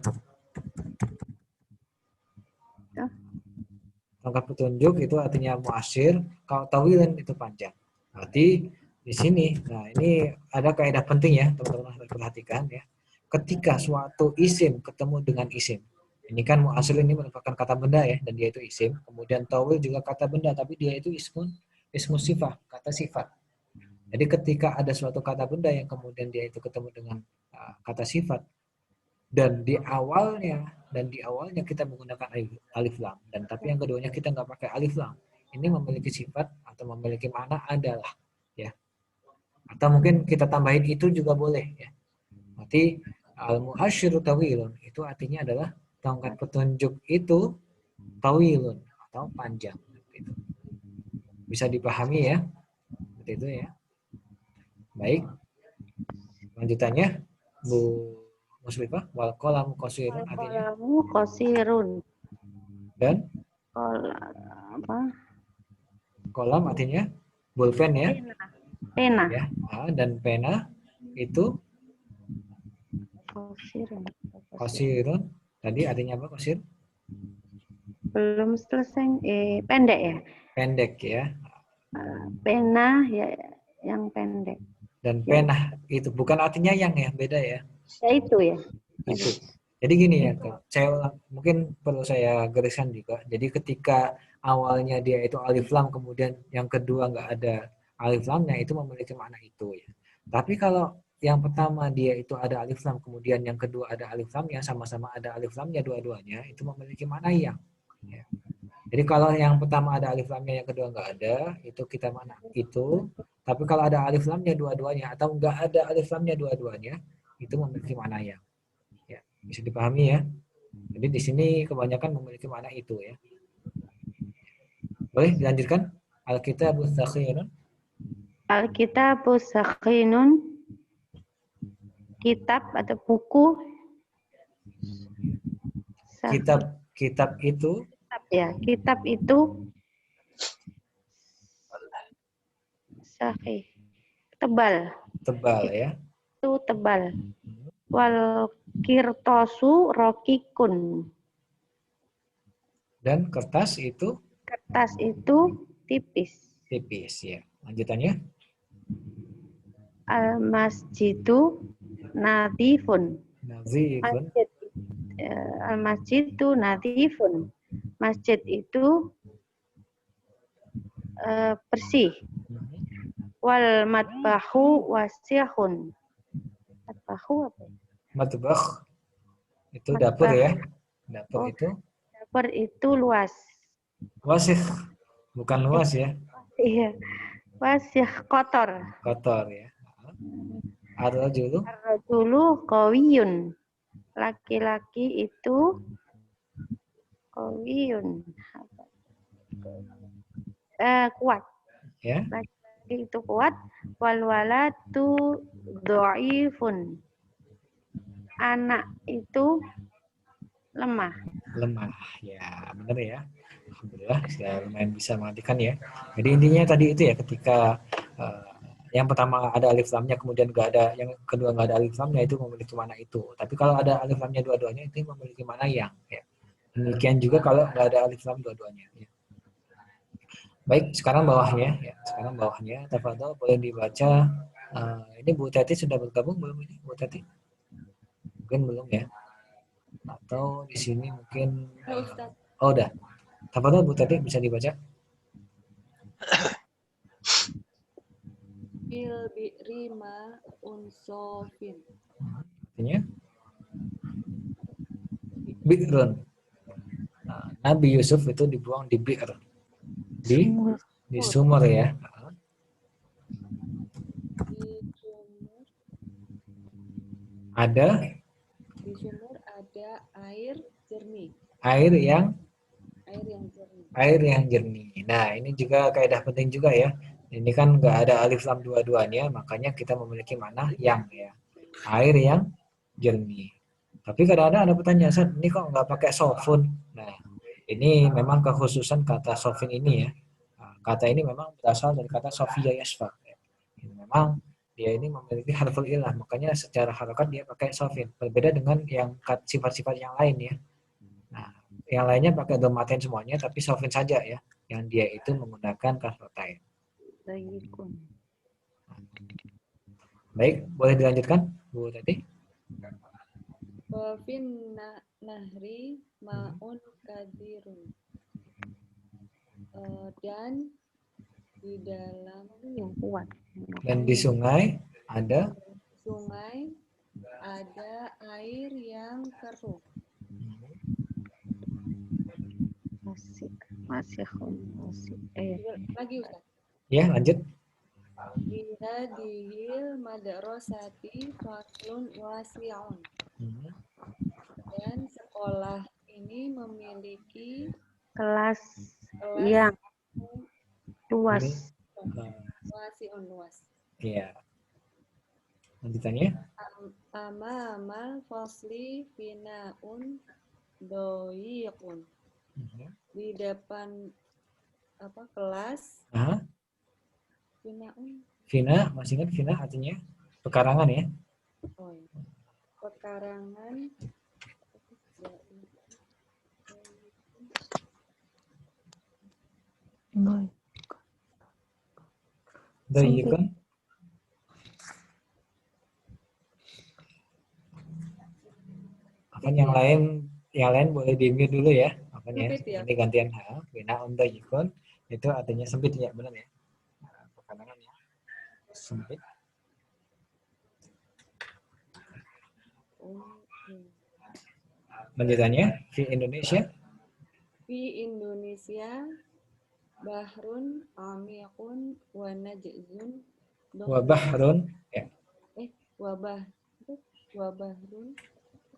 Tongkat petunjuk itu artinya muasyir, kalau tawilan itu panjang. Berarti di sini, nah ini ada kaidah penting ya, teman-teman harus perhatikan ya. Ketika suatu isim ketemu dengan isim, ini kan muasyir ini merupakan kata benda ya, dan dia itu isim. Kemudian tawil juga kata benda, tapi dia itu ismu sifat, kata sifat. Jadi ketika ada suatu kata benda yang kemudian dia itu ketemu dengan kata sifat, dan di awalnya kita menggunakan alif lam, dan tapi yang keduanya kita nggak pakai alif lam, ini memiliki sifat atau memiliki makna adalah ya, atau mungkin kita tambahin itu juga boleh ya. Berarti al-mu'asyiru tawilun itu artinya adalah tongkat petunjuk itu tawilun atau panjang. Gitu. Bisa dipahami ya, seperti itu ya. Baik, lanjutannya Bu Musrifah, wal qalam qasirun artinya Qalamu qasirun. dan kolam artinya bolpen ya. Pena. Ya, dan pena itu qasirun. Tadi artinya apa qasir? Belum selesai. Pendek ya. Pendek ya. Pena ya yang pendek. Dan pena itu bukan artinya yang ya, beda ya. Ya itu ya. Itu. Jadi gini ya, mungkin perlu saya gariskan juga. Jadi ketika awalnya dia itu alif lam, kemudian yang kedua nggak ada alif lamnya, itu memiliki makna itu ya. Tapi kalau yang pertama dia itu ada alif lam, kemudian yang kedua ada alif lamnya, sama-sama ada alif lamnya dua-duanya, itu memiliki makna yang. Ya. Jadi kalau yang pertama ada alif lamnya, yang kedua nggak ada, itu kita mana? Itu. Tapi kalau ada alif lamnya dua-duanya atau nggak ada alif lamnya dua-duanya, itu memiliki makna yang. Ya, bisa dipahami ya. Jadi di sini kebanyakan memiliki makna itu ya. Boleh dilanjutkan? Alkitabus sakhirun. Alkitabu sakhinun, kitab atau buku. Kitab itu Ya, kitab itu sahih, tebal. tebal ya. Itu tebal. Wal kirtosu rokikun. Dan kertas itu Kertas itu tipis. tipis ya. Lanjutannya Al masjidu nadifun. nazifun. Masjid, al masjidu nadifun. Masjid itu bersih. Wal matbahu wasihun. Matbahu apa? Matbakh itu Matbakh. dapur ya. Dapur Oh. itu Dapur itu luas. wasih, bukan luas ya. Iya. Wasih kotor. Kotor ya. Ar-rajulu Dulu kawiyun. Laki-laki itu kawiyun. Kuat. ya. Laki-laki itu kuat. Wal waladu dhaifun. Anak itu lemah. Lemah ya, benar ya. Alhamdulillah sudah lumayan bisa mengartikan ya. Jadi intinya tadi itu ya, ketika yang pertama ada alif lamnya, kemudian nggak ada, yang kedua nggak ada alif lamnya, itu memiliki makna itu. Tapi kalau ada alif lamnya dua-duanya, itu memiliki makna yang ya. Demikian juga kalau nggak ada alif lam dua-duanya ya. Baik, sekarang bawahnya ya. Sekarang bawahnya tafadhol boleh dibaca. Ini Bu Tati sudah bergabung belum ini Bu Tati? Mungkin belum ya. Atau di sini mungkin oh udah. Tafadhol Bu Tati bisa dibaca? Bil bi'ri ma unsofin. Artinya bi'run. Nah, Nabi Yusuf itu dibuang di bi'r. Di sumur ya. Ada Di sumur ada air jernih. air yang Air yang jernih. Nah, ini juga kaidah penting juga ya. Ini kan nggak ada alif lam dua-duanya, makanya kita memiliki makna yang ya. Air yang jernih. Tapi kadang-kadang ada pertanyaan, Ustaz, ini kok nggak pakai sofun? Nah, ini memang kekhususan kata sofin ini ya. Nah, kata ini memang berasal dari kata sofia yasfa. Memang dia ini memiliki harful ilah, makanya secara harokat dia pakai sofin. Berbeda dengan yang sifat-sifat yang lain ya. Nah, yang lainnya pakai domaten semuanya, tapi sofin saja ya. Yang dia itu menggunakan kasrotain. Baik, boleh dilanjutkan Bu Tati? Wafin nahri ma'un kadirun. Dan di dalam Yang kuat. Dan di sungai ada sungai ada air yang keruh. Masih. Lagi Ustaz. ya, lanjut. Bihadihil madrasati faslun wasi'un. Dan sekolah ini memiliki Kelas yang luas. wasi'un luas. Iya. Lanjutannya. Amamal fasli finaun doyiqun. Di depan kelas finaun. Vina, masih ingat Vina artinya pekarangan ya? Oh, ya. Pekarangan. Doyikun. Akan yang lain boleh di-mute dulu ya. Makanya ya? ini gantian Vina on doyikun itu artinya sempit ya, benar ya? Pekarangan ya. Sempit. Lanjutannya di Indonesia. Fi Indonesia bahrun amikun wa najzun Wa bahrun. Ya. wabah wabahrun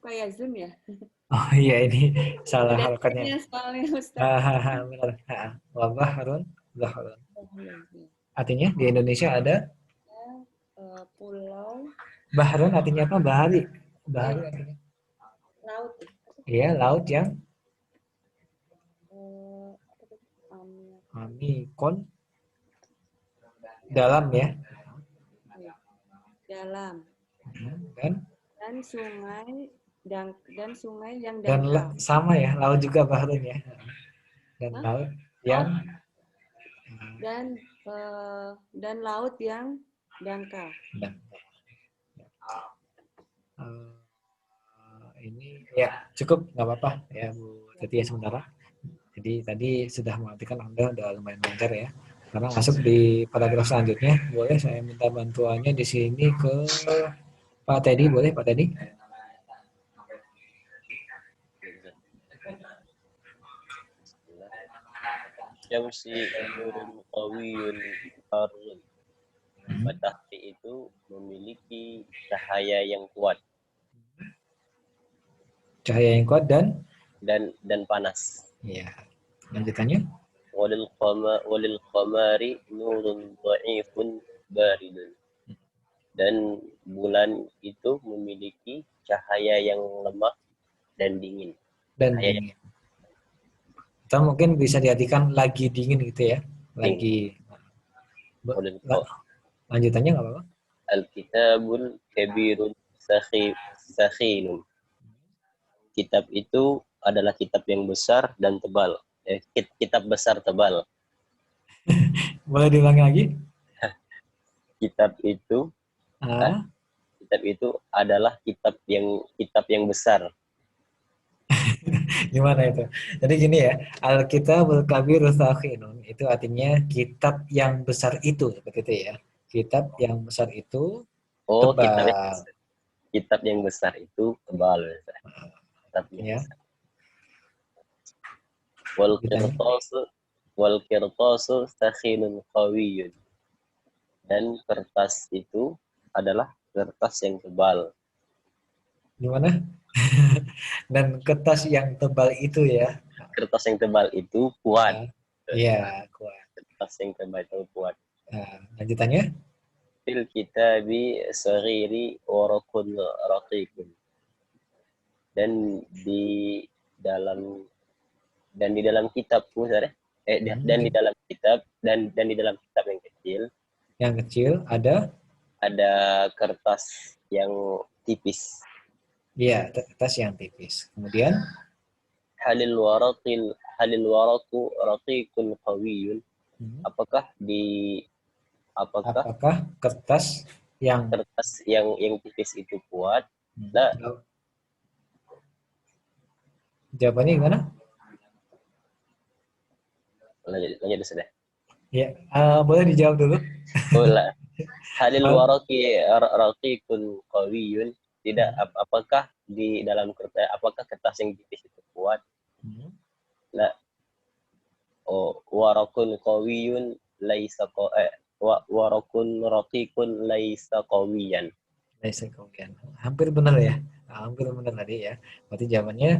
kayak zoom ya. Oh iya, ini salah Ada harokatnya. zoomnya soalnya Ustaz. Benar. Wa bahrun. Bahrun. Bahrun, ya. Artinya di Indonesia ada Pulau bahrun, artinya apa? Bahari. Bahari artinya. laut. Iya, laut yang Apa tadi? amikon dalam ya. Dalam Dan dan sungai yang dan dangkal. sama ya, laut juga bahrun ya. Dan Hah? laut yang Dan laut yang dangkal. dan ini ya cukup, nggak apa-apa ya Bu Titi ya sementara. Jadi tadi sudah mengartikan Anda udah lumayan lancar ya. Karena masuk di paragraf selanjutnya, boleh saya minta bantuannya di sini ke Pak Teddy, boleh Pak Teddy? Syamsi nurun qawiyun harun. Matahari itu memiliki cahaya yang kuat Cahaya yang kuat dan panas. ya. Lanjutannya. Walil qamari nurun dha'ifun baridun. Dan bulan itu memiliki cahaya yang lemah dan dingin. Dan Cahaya dingin. Atau mungkin bisa diartikan lagi dingin gitu ya. Lagi. Walil Lanjutannya nggak apa-apa. Al-kitabul kabirun sakhinun. Kitab itu adalah kitab yang besar dan tebal. Kitab besar tebal. Boleh diulangi lagi? Kitab itu adalah kitab yang besar. Gimana itu? Jadi gini ya, Al-Kitabul Kabir Sakhinun itu artinya kitab yang besar itu, seperti itu ya. Kitab yang besar itu Oh, tebal. kitab yang besar itu tebal. Kitab yang Ya. besar. Wal qirtasu sakhinun qawiyun. Dan kertas itu adalah kertas yang tebal. Gimana? Dan kertas yang tebal itu ya. Kertas yang tebal itu kuat. Iya, kuat. Kertas yang tebal itu kuat. Nah, lanjutannya? Fil kitabi saghiri warakun raqiqun. Dan di dalam kitabku, dan di dalam kitab yang kecil. Yang kecil ada kertas yang tipis. Iya, kertas yang tipis. Kemudian Halil waraku raqiqun qawiyun. Apakah kertas yang tipis itu kuat? Jawabannya gimana? Lanjut sudah. Ya, boleh dijawab dulu. Boleh. Halil waraqi raqiqun qawiyun. Tidak, apakah di dalam kertas, apakah kertas yang tipis itu kuat? La. Warakun qawiyun laisa warakun raqiqun laisa qawiyan. Laisa qawiyan. Hampir benar ya. Hampir benar tadi ya. Berarti jawabannya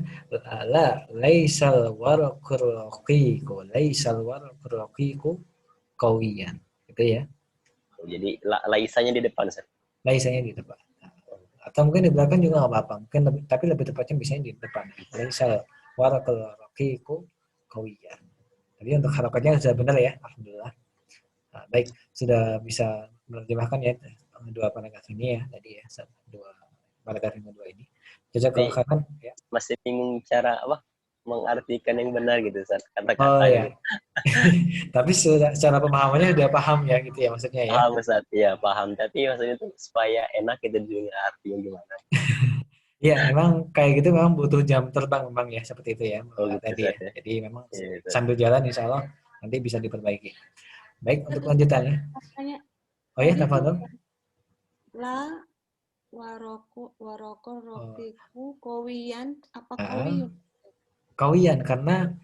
laisal waraqur raqiqu laisal waraqur raqiqu qawiyan. Gitu ya. Jadi laisanya di depan, Ustaz. Laisanya di depan. Atau mungkin di belakang juga nggak apa-apa. Mungkin tapi lebih tepatnya biasanya di depan. Laisal waraqur raqiqu qawiyan. Jadi untuk harokatnya sudah benar ya. Alhamdulillah. Nah, baik, sudah bisa menerjemahkan ya dua paragraf ini ya tadi ya, dua paragraf yang kedua ini. Jazakallahu ya. Masih bingung cara mengartikan yang benar gitu, Ustaz. Kata-kata. Oh ya. Tapi secara pemahamannya sudah paham ya gitu ya maksudnya ya. Paham, Ustaz. Ya, paham. Tapi maksudnya itu supaya enak kita juga artinya gimana. Iya, memang kayak gitu memang butuh jam terbang memang ya seperti itu ya. Oh, gitu, tadi ya. ya. Jadi memang sambil jalan insya Allah nanti bisa diperbaiki. Baik, untuk lanjutannya. Oh ya, tafadhol. La waroko rokiku kawiyan apa kawiyan? Kawiyan karena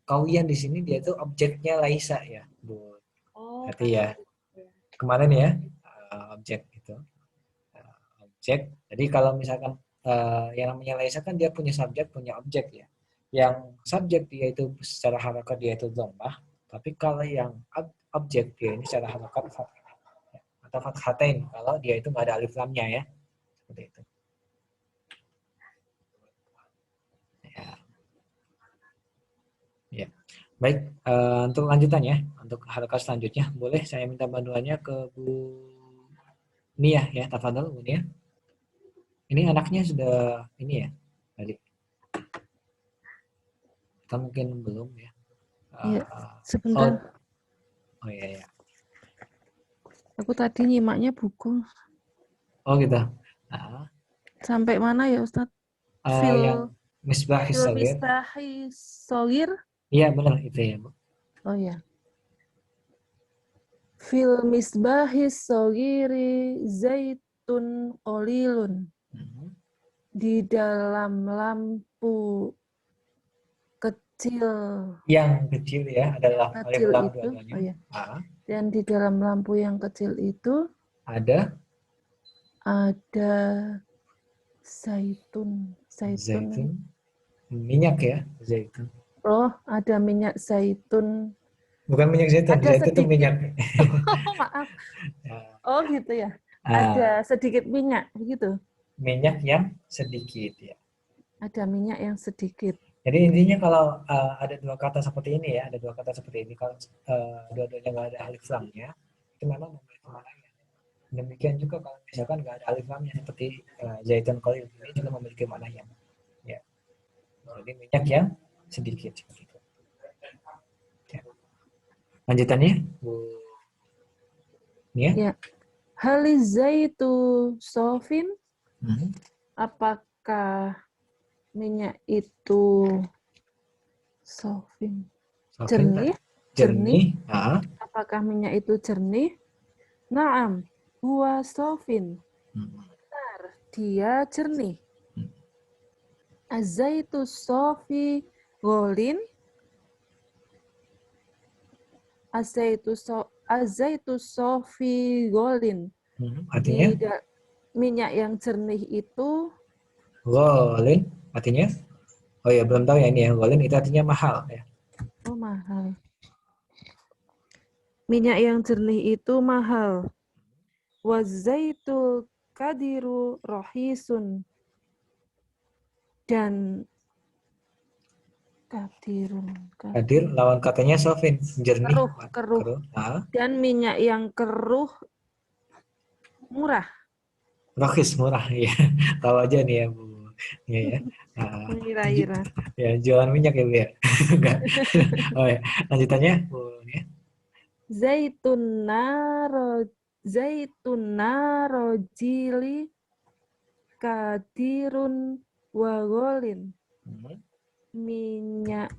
kawiyan di sini dia tuh objeknya Laisa ya, Bu. Oh, Berarti ya ya. kemarin ya objek itu. Objek. Jadi kalau misalkan yang namanya Laisa kan dia punya subjek, punya objek ya. Yang subjek dia itu secara harokat dia itu dhammah, tapi kalau yang objek dia ini secara harokat fathah atau fathatain kalau dia itu nggak ada alif lamnya ya. Seperti itu. Ya. Ya. Baik, untuk lanjutannya, untuk harokat selanjutnya, boleh saya minta bantuannya ke Bu Nia ya, tafadhol Bu Nia. Ini anaknya sudah ini ya, tadi. Atau mungkin belum ya. Iya, sebentar. Oh iya ya. Aku tadi nyimaknya buku. Oh gitu. Nah, Sampai mana ya Ustadz? yang Misbahis Fil Shagir. Misbahis Shagir. Iya benar itu ya Bu. Oh ya. Fil Misbahis Shagiri zaitun qalilun. Di dalam lampu kecil. Yang kecil ya adalah alif Kecil lam itu. dua-duanya. Oh ya. Ah, Dan di dalam lampu yang kecil itu ada zaitun. zaitun, minyak ya, zaitun. Oh, ada minyak zaitun. Bukan minyak zaitun, Ada zaitun itu sedikit. minyak. Oh, maaf. Oh, gitu ya. Ah, Ada sedikit minyak, begitu. minyak yang sedikit ya. Ada minyak yang sedikit. Jadi intinya kalau ada dua kata seperti ini ya, ada dua kata seperti ini kalau dua-duanya nggak ada alif lamnya, itu memang memiliki maknanya. Demikian juga kalau misalkan nggak ada alif lamnya seperti zaitun qalil ini juga memiliki maknanya. Ya. Jadi minyak yang sedikit seperti itu. Ya. Lanjutannya, Bu Nia. Ya. Halizaitu sofin. Hmm. Apakah minyak itu sofin? Jernih? Jernih. Ah. Apakah minyak itu jernih? Naam, huwa sofin. Benar, dia jernih. Azaitu sofi golin. Azaitu sofi golin. Artinya? Minyak yang jernih itu Golin, artinya? Oh ya, belum tahu ya ini ya. Golin itu artinya mahal ya. oh mahal. Minyak yang jernih itu mahal. Wazaitul kadiru rohisun. Dan Kadir lawan katanya sofin, jernih. Keruh. Ah. Dan minyak yang keruh murah. Rohis murah ya. Tahu aja nih ya Bu. Ya ya. Mengira-ira. Ya jualan minyak ya Bu ya. Oh ya. Lanjutannya Bu ya. Zaitun narojili kadirun wagolin. Minyak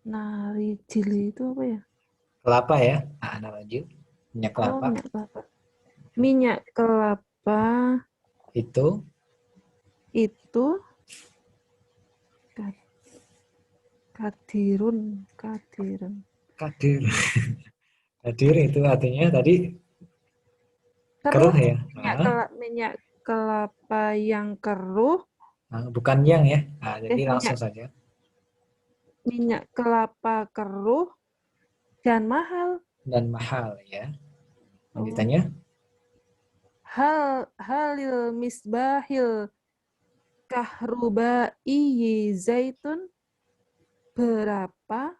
narijili itu apa ya? Kelapa ya. Narojil. Minyak kelapa. Oh, minyak kelapa. Minyak kelapa itu kadirun. Kadir itu artinya tadi keruh ya. Minyak kelapa yang keruh. Bukan yang ya. Jadi langsung saja. Minyak kelapa keruh dan mahal. Ya. Lanjutannya. Halil misbahil kahrubai zaitun. Berapa?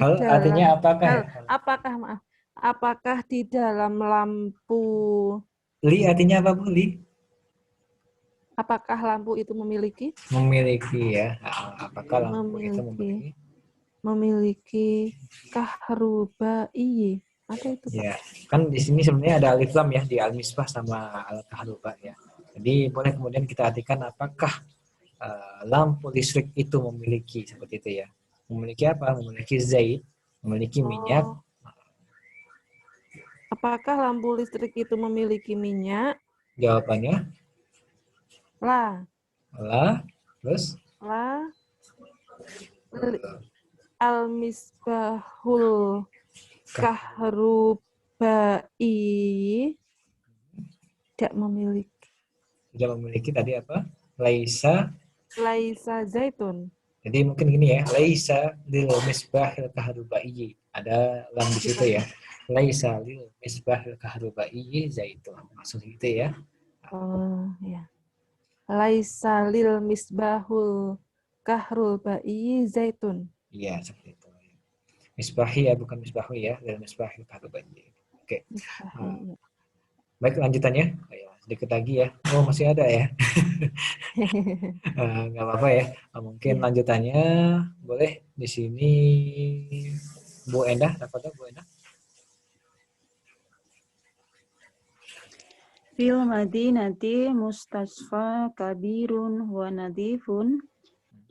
Hal artinya apakah? Apakah di dalam lampu? Li artinya apa Bu? Li? Apakah lampu itu memiliki? Memiliki ya. Apakah lampu itu memiliki kahrubai? Apa itu Pak? Ya, kan di sini sebenarnya ada alif lam ya di al-misbah sama al-kahruba ya. Jadi boleh kemudian kita artikan apakah lampu listrik itu memiliki seperti itu ya. Memiliki apa? Memiliki zait, memiliki minyak. Apakah lampu listrik itu memiliki minyak? Jawabannya? La. Terus? La al-misbahul kahrubai tidak memiliki. Tidak memiliki tadi apa? Laisa. Laisa zaitun. Jadi mungkin gini ya, laisa lil misbahil kahrubai. Ada lam di situ ya. Laisa lil misbahil kahrubai zaitun. Maksud itu ya. Oh ya. Laisa lil misbahul kahrubai zaitun. Iya, seperti itu. Misbahi ya, bukan misbahu ya, lil misbahil kahrubai. Oke. Misbahi. Baik, lanjutannya. Oh, ya, sedikit lagi ya. Oh, masih ada ya. Nggak apa-apa ya. Mungkin Iya. lanjutannya boleh di sini Bu Endah, dapat Bu Endah? Fil madinati mustasfa kabirun wa nadifun.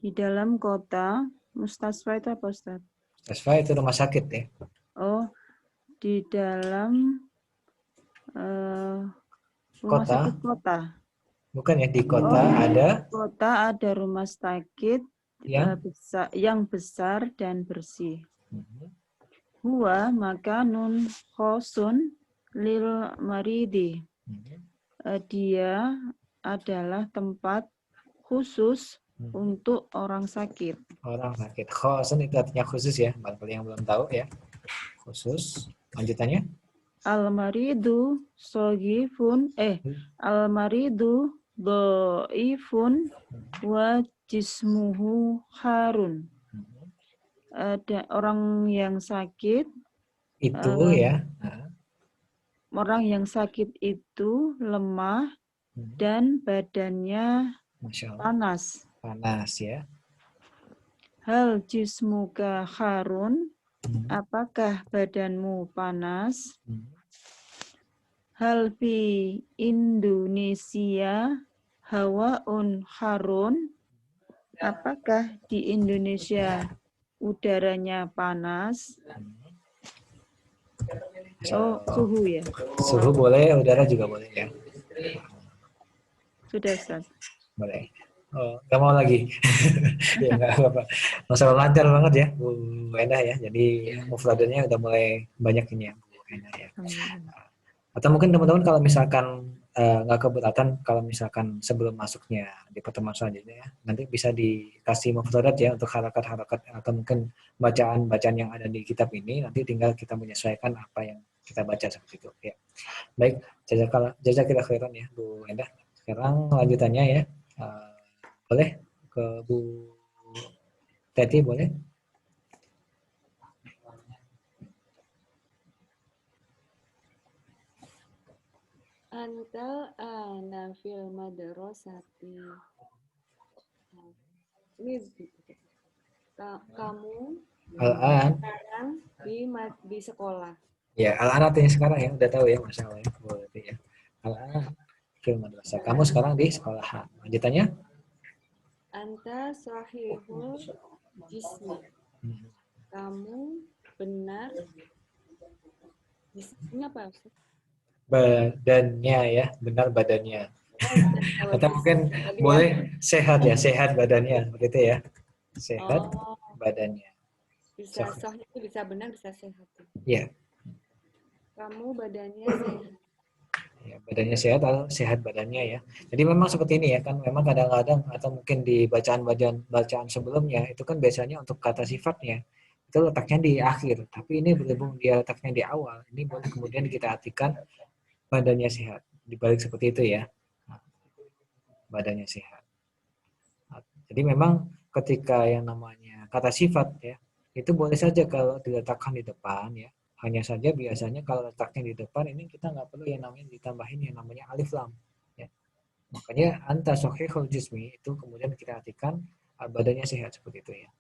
Di dalam kota, mustasfa itu apa, Ustaz? Tasfa itu rumah sakit ya. Oh, di dalam rumah Kota. sakit kota. Bukan ya, di kota ada Kota ada rumah sakit yang yang besar dan bersih. Huwa makanun khosun lil maridi. Dia adalah tempat khusus untuk orang sakit. orang sakit. Khosun itu artinya khusus ya, barangkali yang belum tahu ya. Khusus. Lanjutannya? Al-maridu sogifun al-maridu do'ifun wa jismuhu harun. Ada orang yang sakit, Itu ya. orang yang sakit itu lemah dan badannya Masya Allah. panas. Panas ya. Hal jismuka harun, apakah badanmu panas? Hal fi Indonesia hawaun harun, apakah di Indonesia udaranya panas? Oh, suhu ya. Suhu boleh, udara juga boleh ya. Sudah, Ustaz. Boleh. Oh, nggak mau lagi. Ya nggak apa-apa. Masalah lancar banget ya, Bu Endah ya. Jadi mufradanya udah mulai banyak ini ya, Bu Endah ya. Atau mungkin teman-teman kalau misalkan nggak keberatan kalau misalkan sebelum masuknya di pertemuan selanjutnya ya, nanti bisa dikasih mufradat ya untuk harakat-harakat atau mungkin bacaan-bacaan yang ada di kitab ini, nanti tinggal kita menyesuaikan apa yang kita baca seperti itu ya. Baik, jazakallah khairan ya Bu Endah. Sekarang lanjutannya ya, boleh ke Bu Teti boleh? Antal ana fil madrasati. Kamu Al-an. sekarang di sekolah. Ya, al-an artinya sekarang ya, udah tahu ya Masya Allah ya. Berarti ya. Al-an fil madrasah. Kamu sekarang di sekolahan. Lanjutannya? Anta sahihul jismi. Kamu benar. Jisminya apa? Badannya ya, benar badannya. Atau mungkin boleh sehat ya, sehat badannya, begitu ya. Sehat badannya. Bisa sahih itu bisa benar, bisa sehat. Iya. Kamu badannya sehat. Ya, badannya sehat atau sehat badannya ya. Jadi memang seperti ini ya kan, memang kadang-kadang atau mungkin di bacaan sebelumnya itu kan biasanya untuk kata sifatnya itu letaknya di akhir, tapi ini berhubung dia letaknya di awal, ini boleh kemudian kita artikan badannya sehat. Dibalik seperti itu ya. Badannya sehat. Jadi memang ketika yang namanya kata sifat ya, itu boleh saja kalau diletakkan di depan ya. Hanya saja biasanya kalau letaknya di depan ini kita nggak perlu yang namanya ditambahin yang namanya alif lam. Ya. Makanya anta sahihul jismi itu kemudian kita artikan badannya sehat seperti itu ya.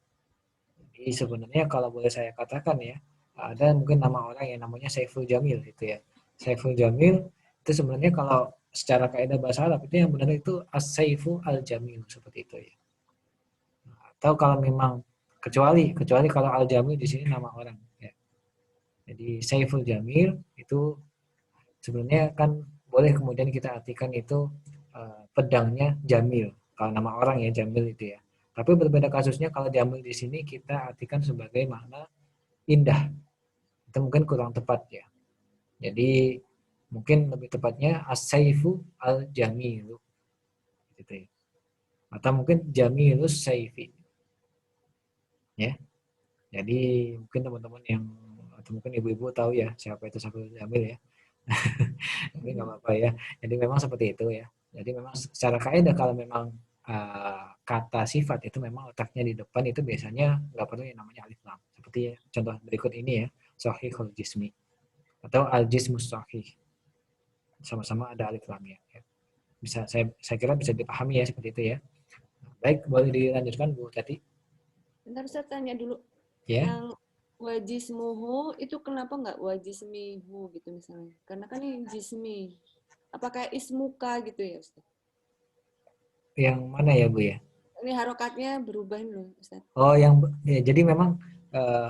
Jadi sebenarnya kalau boleh saya katakan ya, ada mungkin nama orang yang namanya Saiful Jamil itu ya. Saiful Jamil itu sebenarnya kalau secara kaidah bahasa Arab itu yang benar itu as-saifu al-jamil seperti itu ya. Atau kalau memang kecuali kalau al-jamil di sini nama orang ya. Jadi Saiful Jamil itu sebenarnya kan boleh kemudian kita artikan itu pedangnya Jamil. Kalau nama orang ya Jamil itu ya. Tapi berbeda kasusnya kalau diambil di sini kita artikan sebagai makna indah. Itu mungkin kurang tepat ya. Jadi mungkin lebih tepatnya as-saifu al-jamilu. Gitu ya. Atau mungkin jamilus saifi. Ya. Jadi mungkin teman-teman yang atau mungkin ibu-ibu tahu ya siapa itu Saiful Jamil ya. Tapi nggak apa-apa ya. Jadi memang seperti itu ya. Jadi memang secara kaidah kalau memang kata sifat itu memang letaknya di depan itu biasanya nggak perlu yang namanya alif lam. Seperti ya, contoh berikut ini ya, sahihul jismi atau al jismus sahih. Sama-sama ada alif lamnya. Ya. Bisa saya kira bisa dipahami ya seperti itu ya. Baik, boleh dilanjutkan Bu Tati. Bentar saya tanya dulu. Ya. Yang wajismuhu itu kenapa nggak wajismihu gitu misalnya? Karena kan ini jismi. Apakah ismuka gitu ya Ustaz? Yang mana ya Bu ya? Ini harokatnya berubah loh Ustaz. Oh, yang ya, jadi memang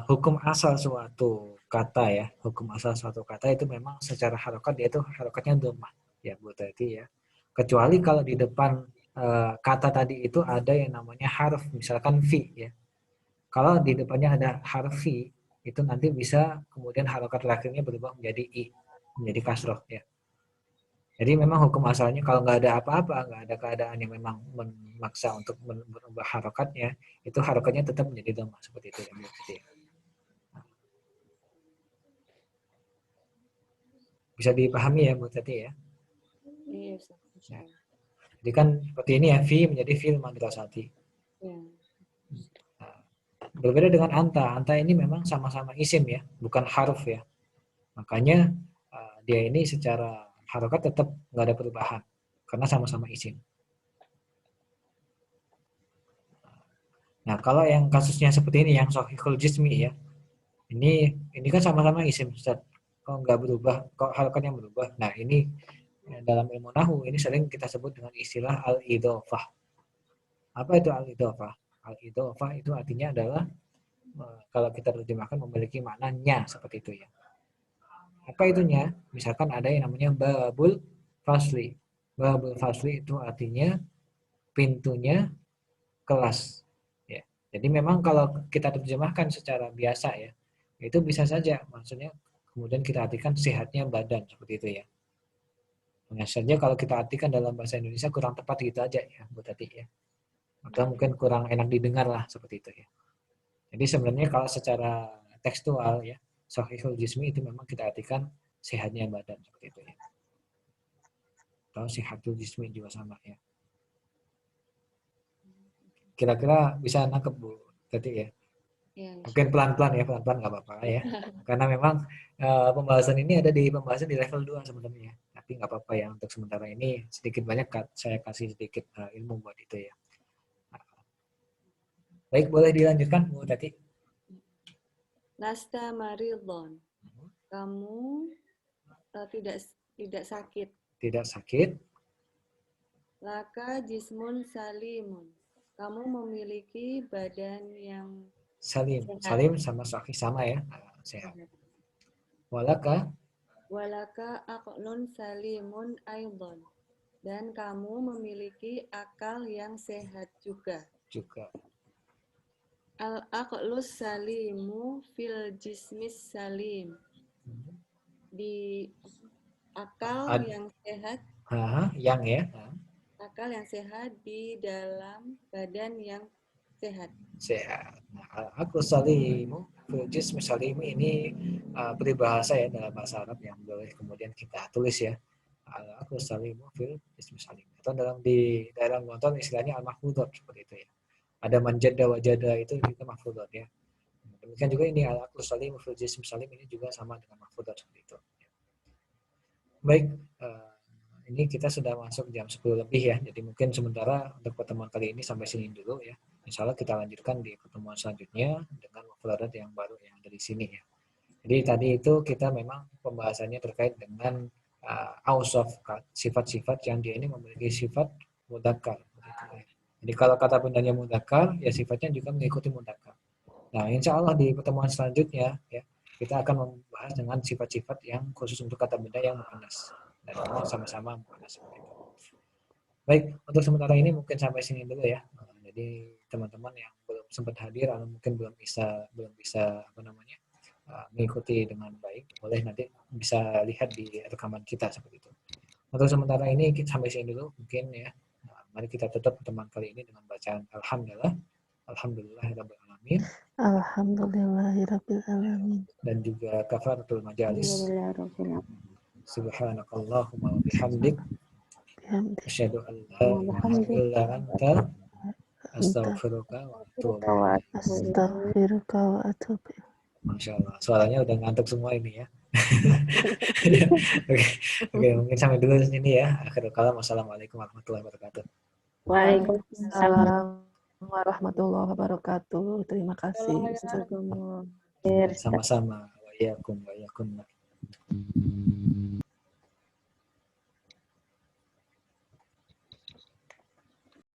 hukum asal suatu kata ya, hukum asal suatu kata itu memang secara harokat dia itu harokatnya dhammah ya Bu Tati ya. Kecuali kalau di depan kata tadi itu ada yang namanya harf, misalkan fi ya. Kalau di depannya ada harf fi, itu nanti bisa kemudian harokat terakhirnya berubah menjadi i, menjadi kasroh ya. Jadi memang hukum asalnya kalau nggak ada apa-apa, nggak ada keadaan yang memang memaksa untuk merubah harokatnya, itu harokatnya tetap menjadi dhammah seperti itu ya. Bisa dipahami ya Bu Tati ya. Iya Ustaz. Nah, jadi kan seperti ini ya, fi menjadi fil madrasati. Ya. Berbeda dengan anta. Anta ini memang sama-sama isim ya, bukan haruf ya. Makanya dia ini secara harokat tetap nggak ada perubahan karena sama-sama isim. Nah, kalau yang kasusnya seperti ini yang sahihul jismi ya, ini kan sama-sama isim, Ustaz. Kok nggak berubah? Kok harokatnya berubah? Nah, ini dalam ilmu nahwu ini sering kita sebut dengan istilah al-idhofah. Apa itu al-idhofah? Al-idhofah itu artinya adalah kalau kita terjemahkan memiliki maknanya seperti itu ya. Apa itunya? Misalkan ada yang namanya babul fasli. Babul fasli itu artinya pintunya kelas. Ya. Jadi memang kalau kita terjemahkan secara biasa ya, itu bisa saja maksudnya kemudian kita artikan sehatnya badan seperti itu ya. Hanya saja kalau kita artikan dalam bahasa Indonesia kurang tepat gitu aja ya, Bu Tati ya. Atau mungkin kurang enak didengar lah seperti itu ya. Jadi sebenarnya kalau secara tekstual ya, sahihul jismi itu memang kita artikan sehatnya badan seperti itu ya. Atau sehatul jismi juga sama ya. Kira-kira bisa nangkep Bu Tati ya. Mungkin pelan-pelan ya, pelan-pelan nggak apa-apa ya. Karena memang pembahasan ini ada di pembahasan di level 2 sebenarnya. Tapi nggak apa-apa ya, untuk sementara ini sedikit banyak saya kasih sedikit ilmu buat itu ya. Baik, boleh dilanjutkan Bu Tati. Lasta maridon. Kamu tidak sakit. Tidak sakit. Laka jismun salimun. Kamu memiliki badan yang salim. sehat. Salim sama sahih sama ya, sehat. Walaka aqlun salimun aidon. Dan kamu memiliki akal yang sehat juga. Al-aqlus salimu fil jismis salim. Di akal yang sehat. Yang ya. Akal yang sehat di dalam badan yang sehat. Sehat. Nah, aku salimu fil jismis salim ini peribahasa ya dalam bahasa Arab yang boleh kemudian kita tulis ya. Aku salimu fil jismis salim. Atau di dalam nonton istilahnya al-mahfudot seperti itu ya. Ada manjada wajada itu mahfudot ya. Demikian juga ini al-aqlu salim fil jism salim ini juga sama dengan mahfudot seperti itu. Baik, ini kita sudah masuk jam 10 lebih ya. Jadi mungkin sementara untuk pertemuan kali ini sampai sini dulu ya. Insya Allah kita lanjutkan di pertemuan selanjutnya dengan mufradat yang baru yang ada di sini ya. Jadi tadi itu kita memang pembahasannya terkait dengan ausaf, sifat-sifat yang dia ini memiliki sifat mudzakkar. Jadi kalau kata bendanya mudzakkar, ya sifatnya juga mengikuti mudzakkar. Nah, insya Allah di pertemuan selanjutnya ya kita akan membahas dengan sifat-sifat yang khusus untuk kata benda yang muannas. Dan memang sama-sama muannas seperti itu. Baik, untuk sementara ini mungkin sampai sini dulu ya. Jadi teman-teman yang belum sempat hadir atau mungkin belum bisa mengikuti dengan baik, boleh nanti bisa lihat di rekaman kita seperti itu. Untuk sementara ini kita sampai sini dulu mungkin ya. Mari kita tutup pertemuan kali ini dengan bacaan Alhamdulillahirabbil alamin. Alhamdulillahirabbil alamin. Dan juga kafaratul majalis. Alhamdulillahirabbil Subhanakallahumma wa bihamdik asyhadu an la ilaha illa anta astaghfiruka wa atubu. Masya Allah, suaranya udah ngantuk semua ini ya. Oke, mungkin sampai dulu di sini ya. Akhirul kalam, wassalamualaikum warahmatullahi wabarakatuh. Waalaikumsalam warahmatullahi wabarakatuh. Terima kasih. Sama-sama. Wa iyyakum wa iyyakunna.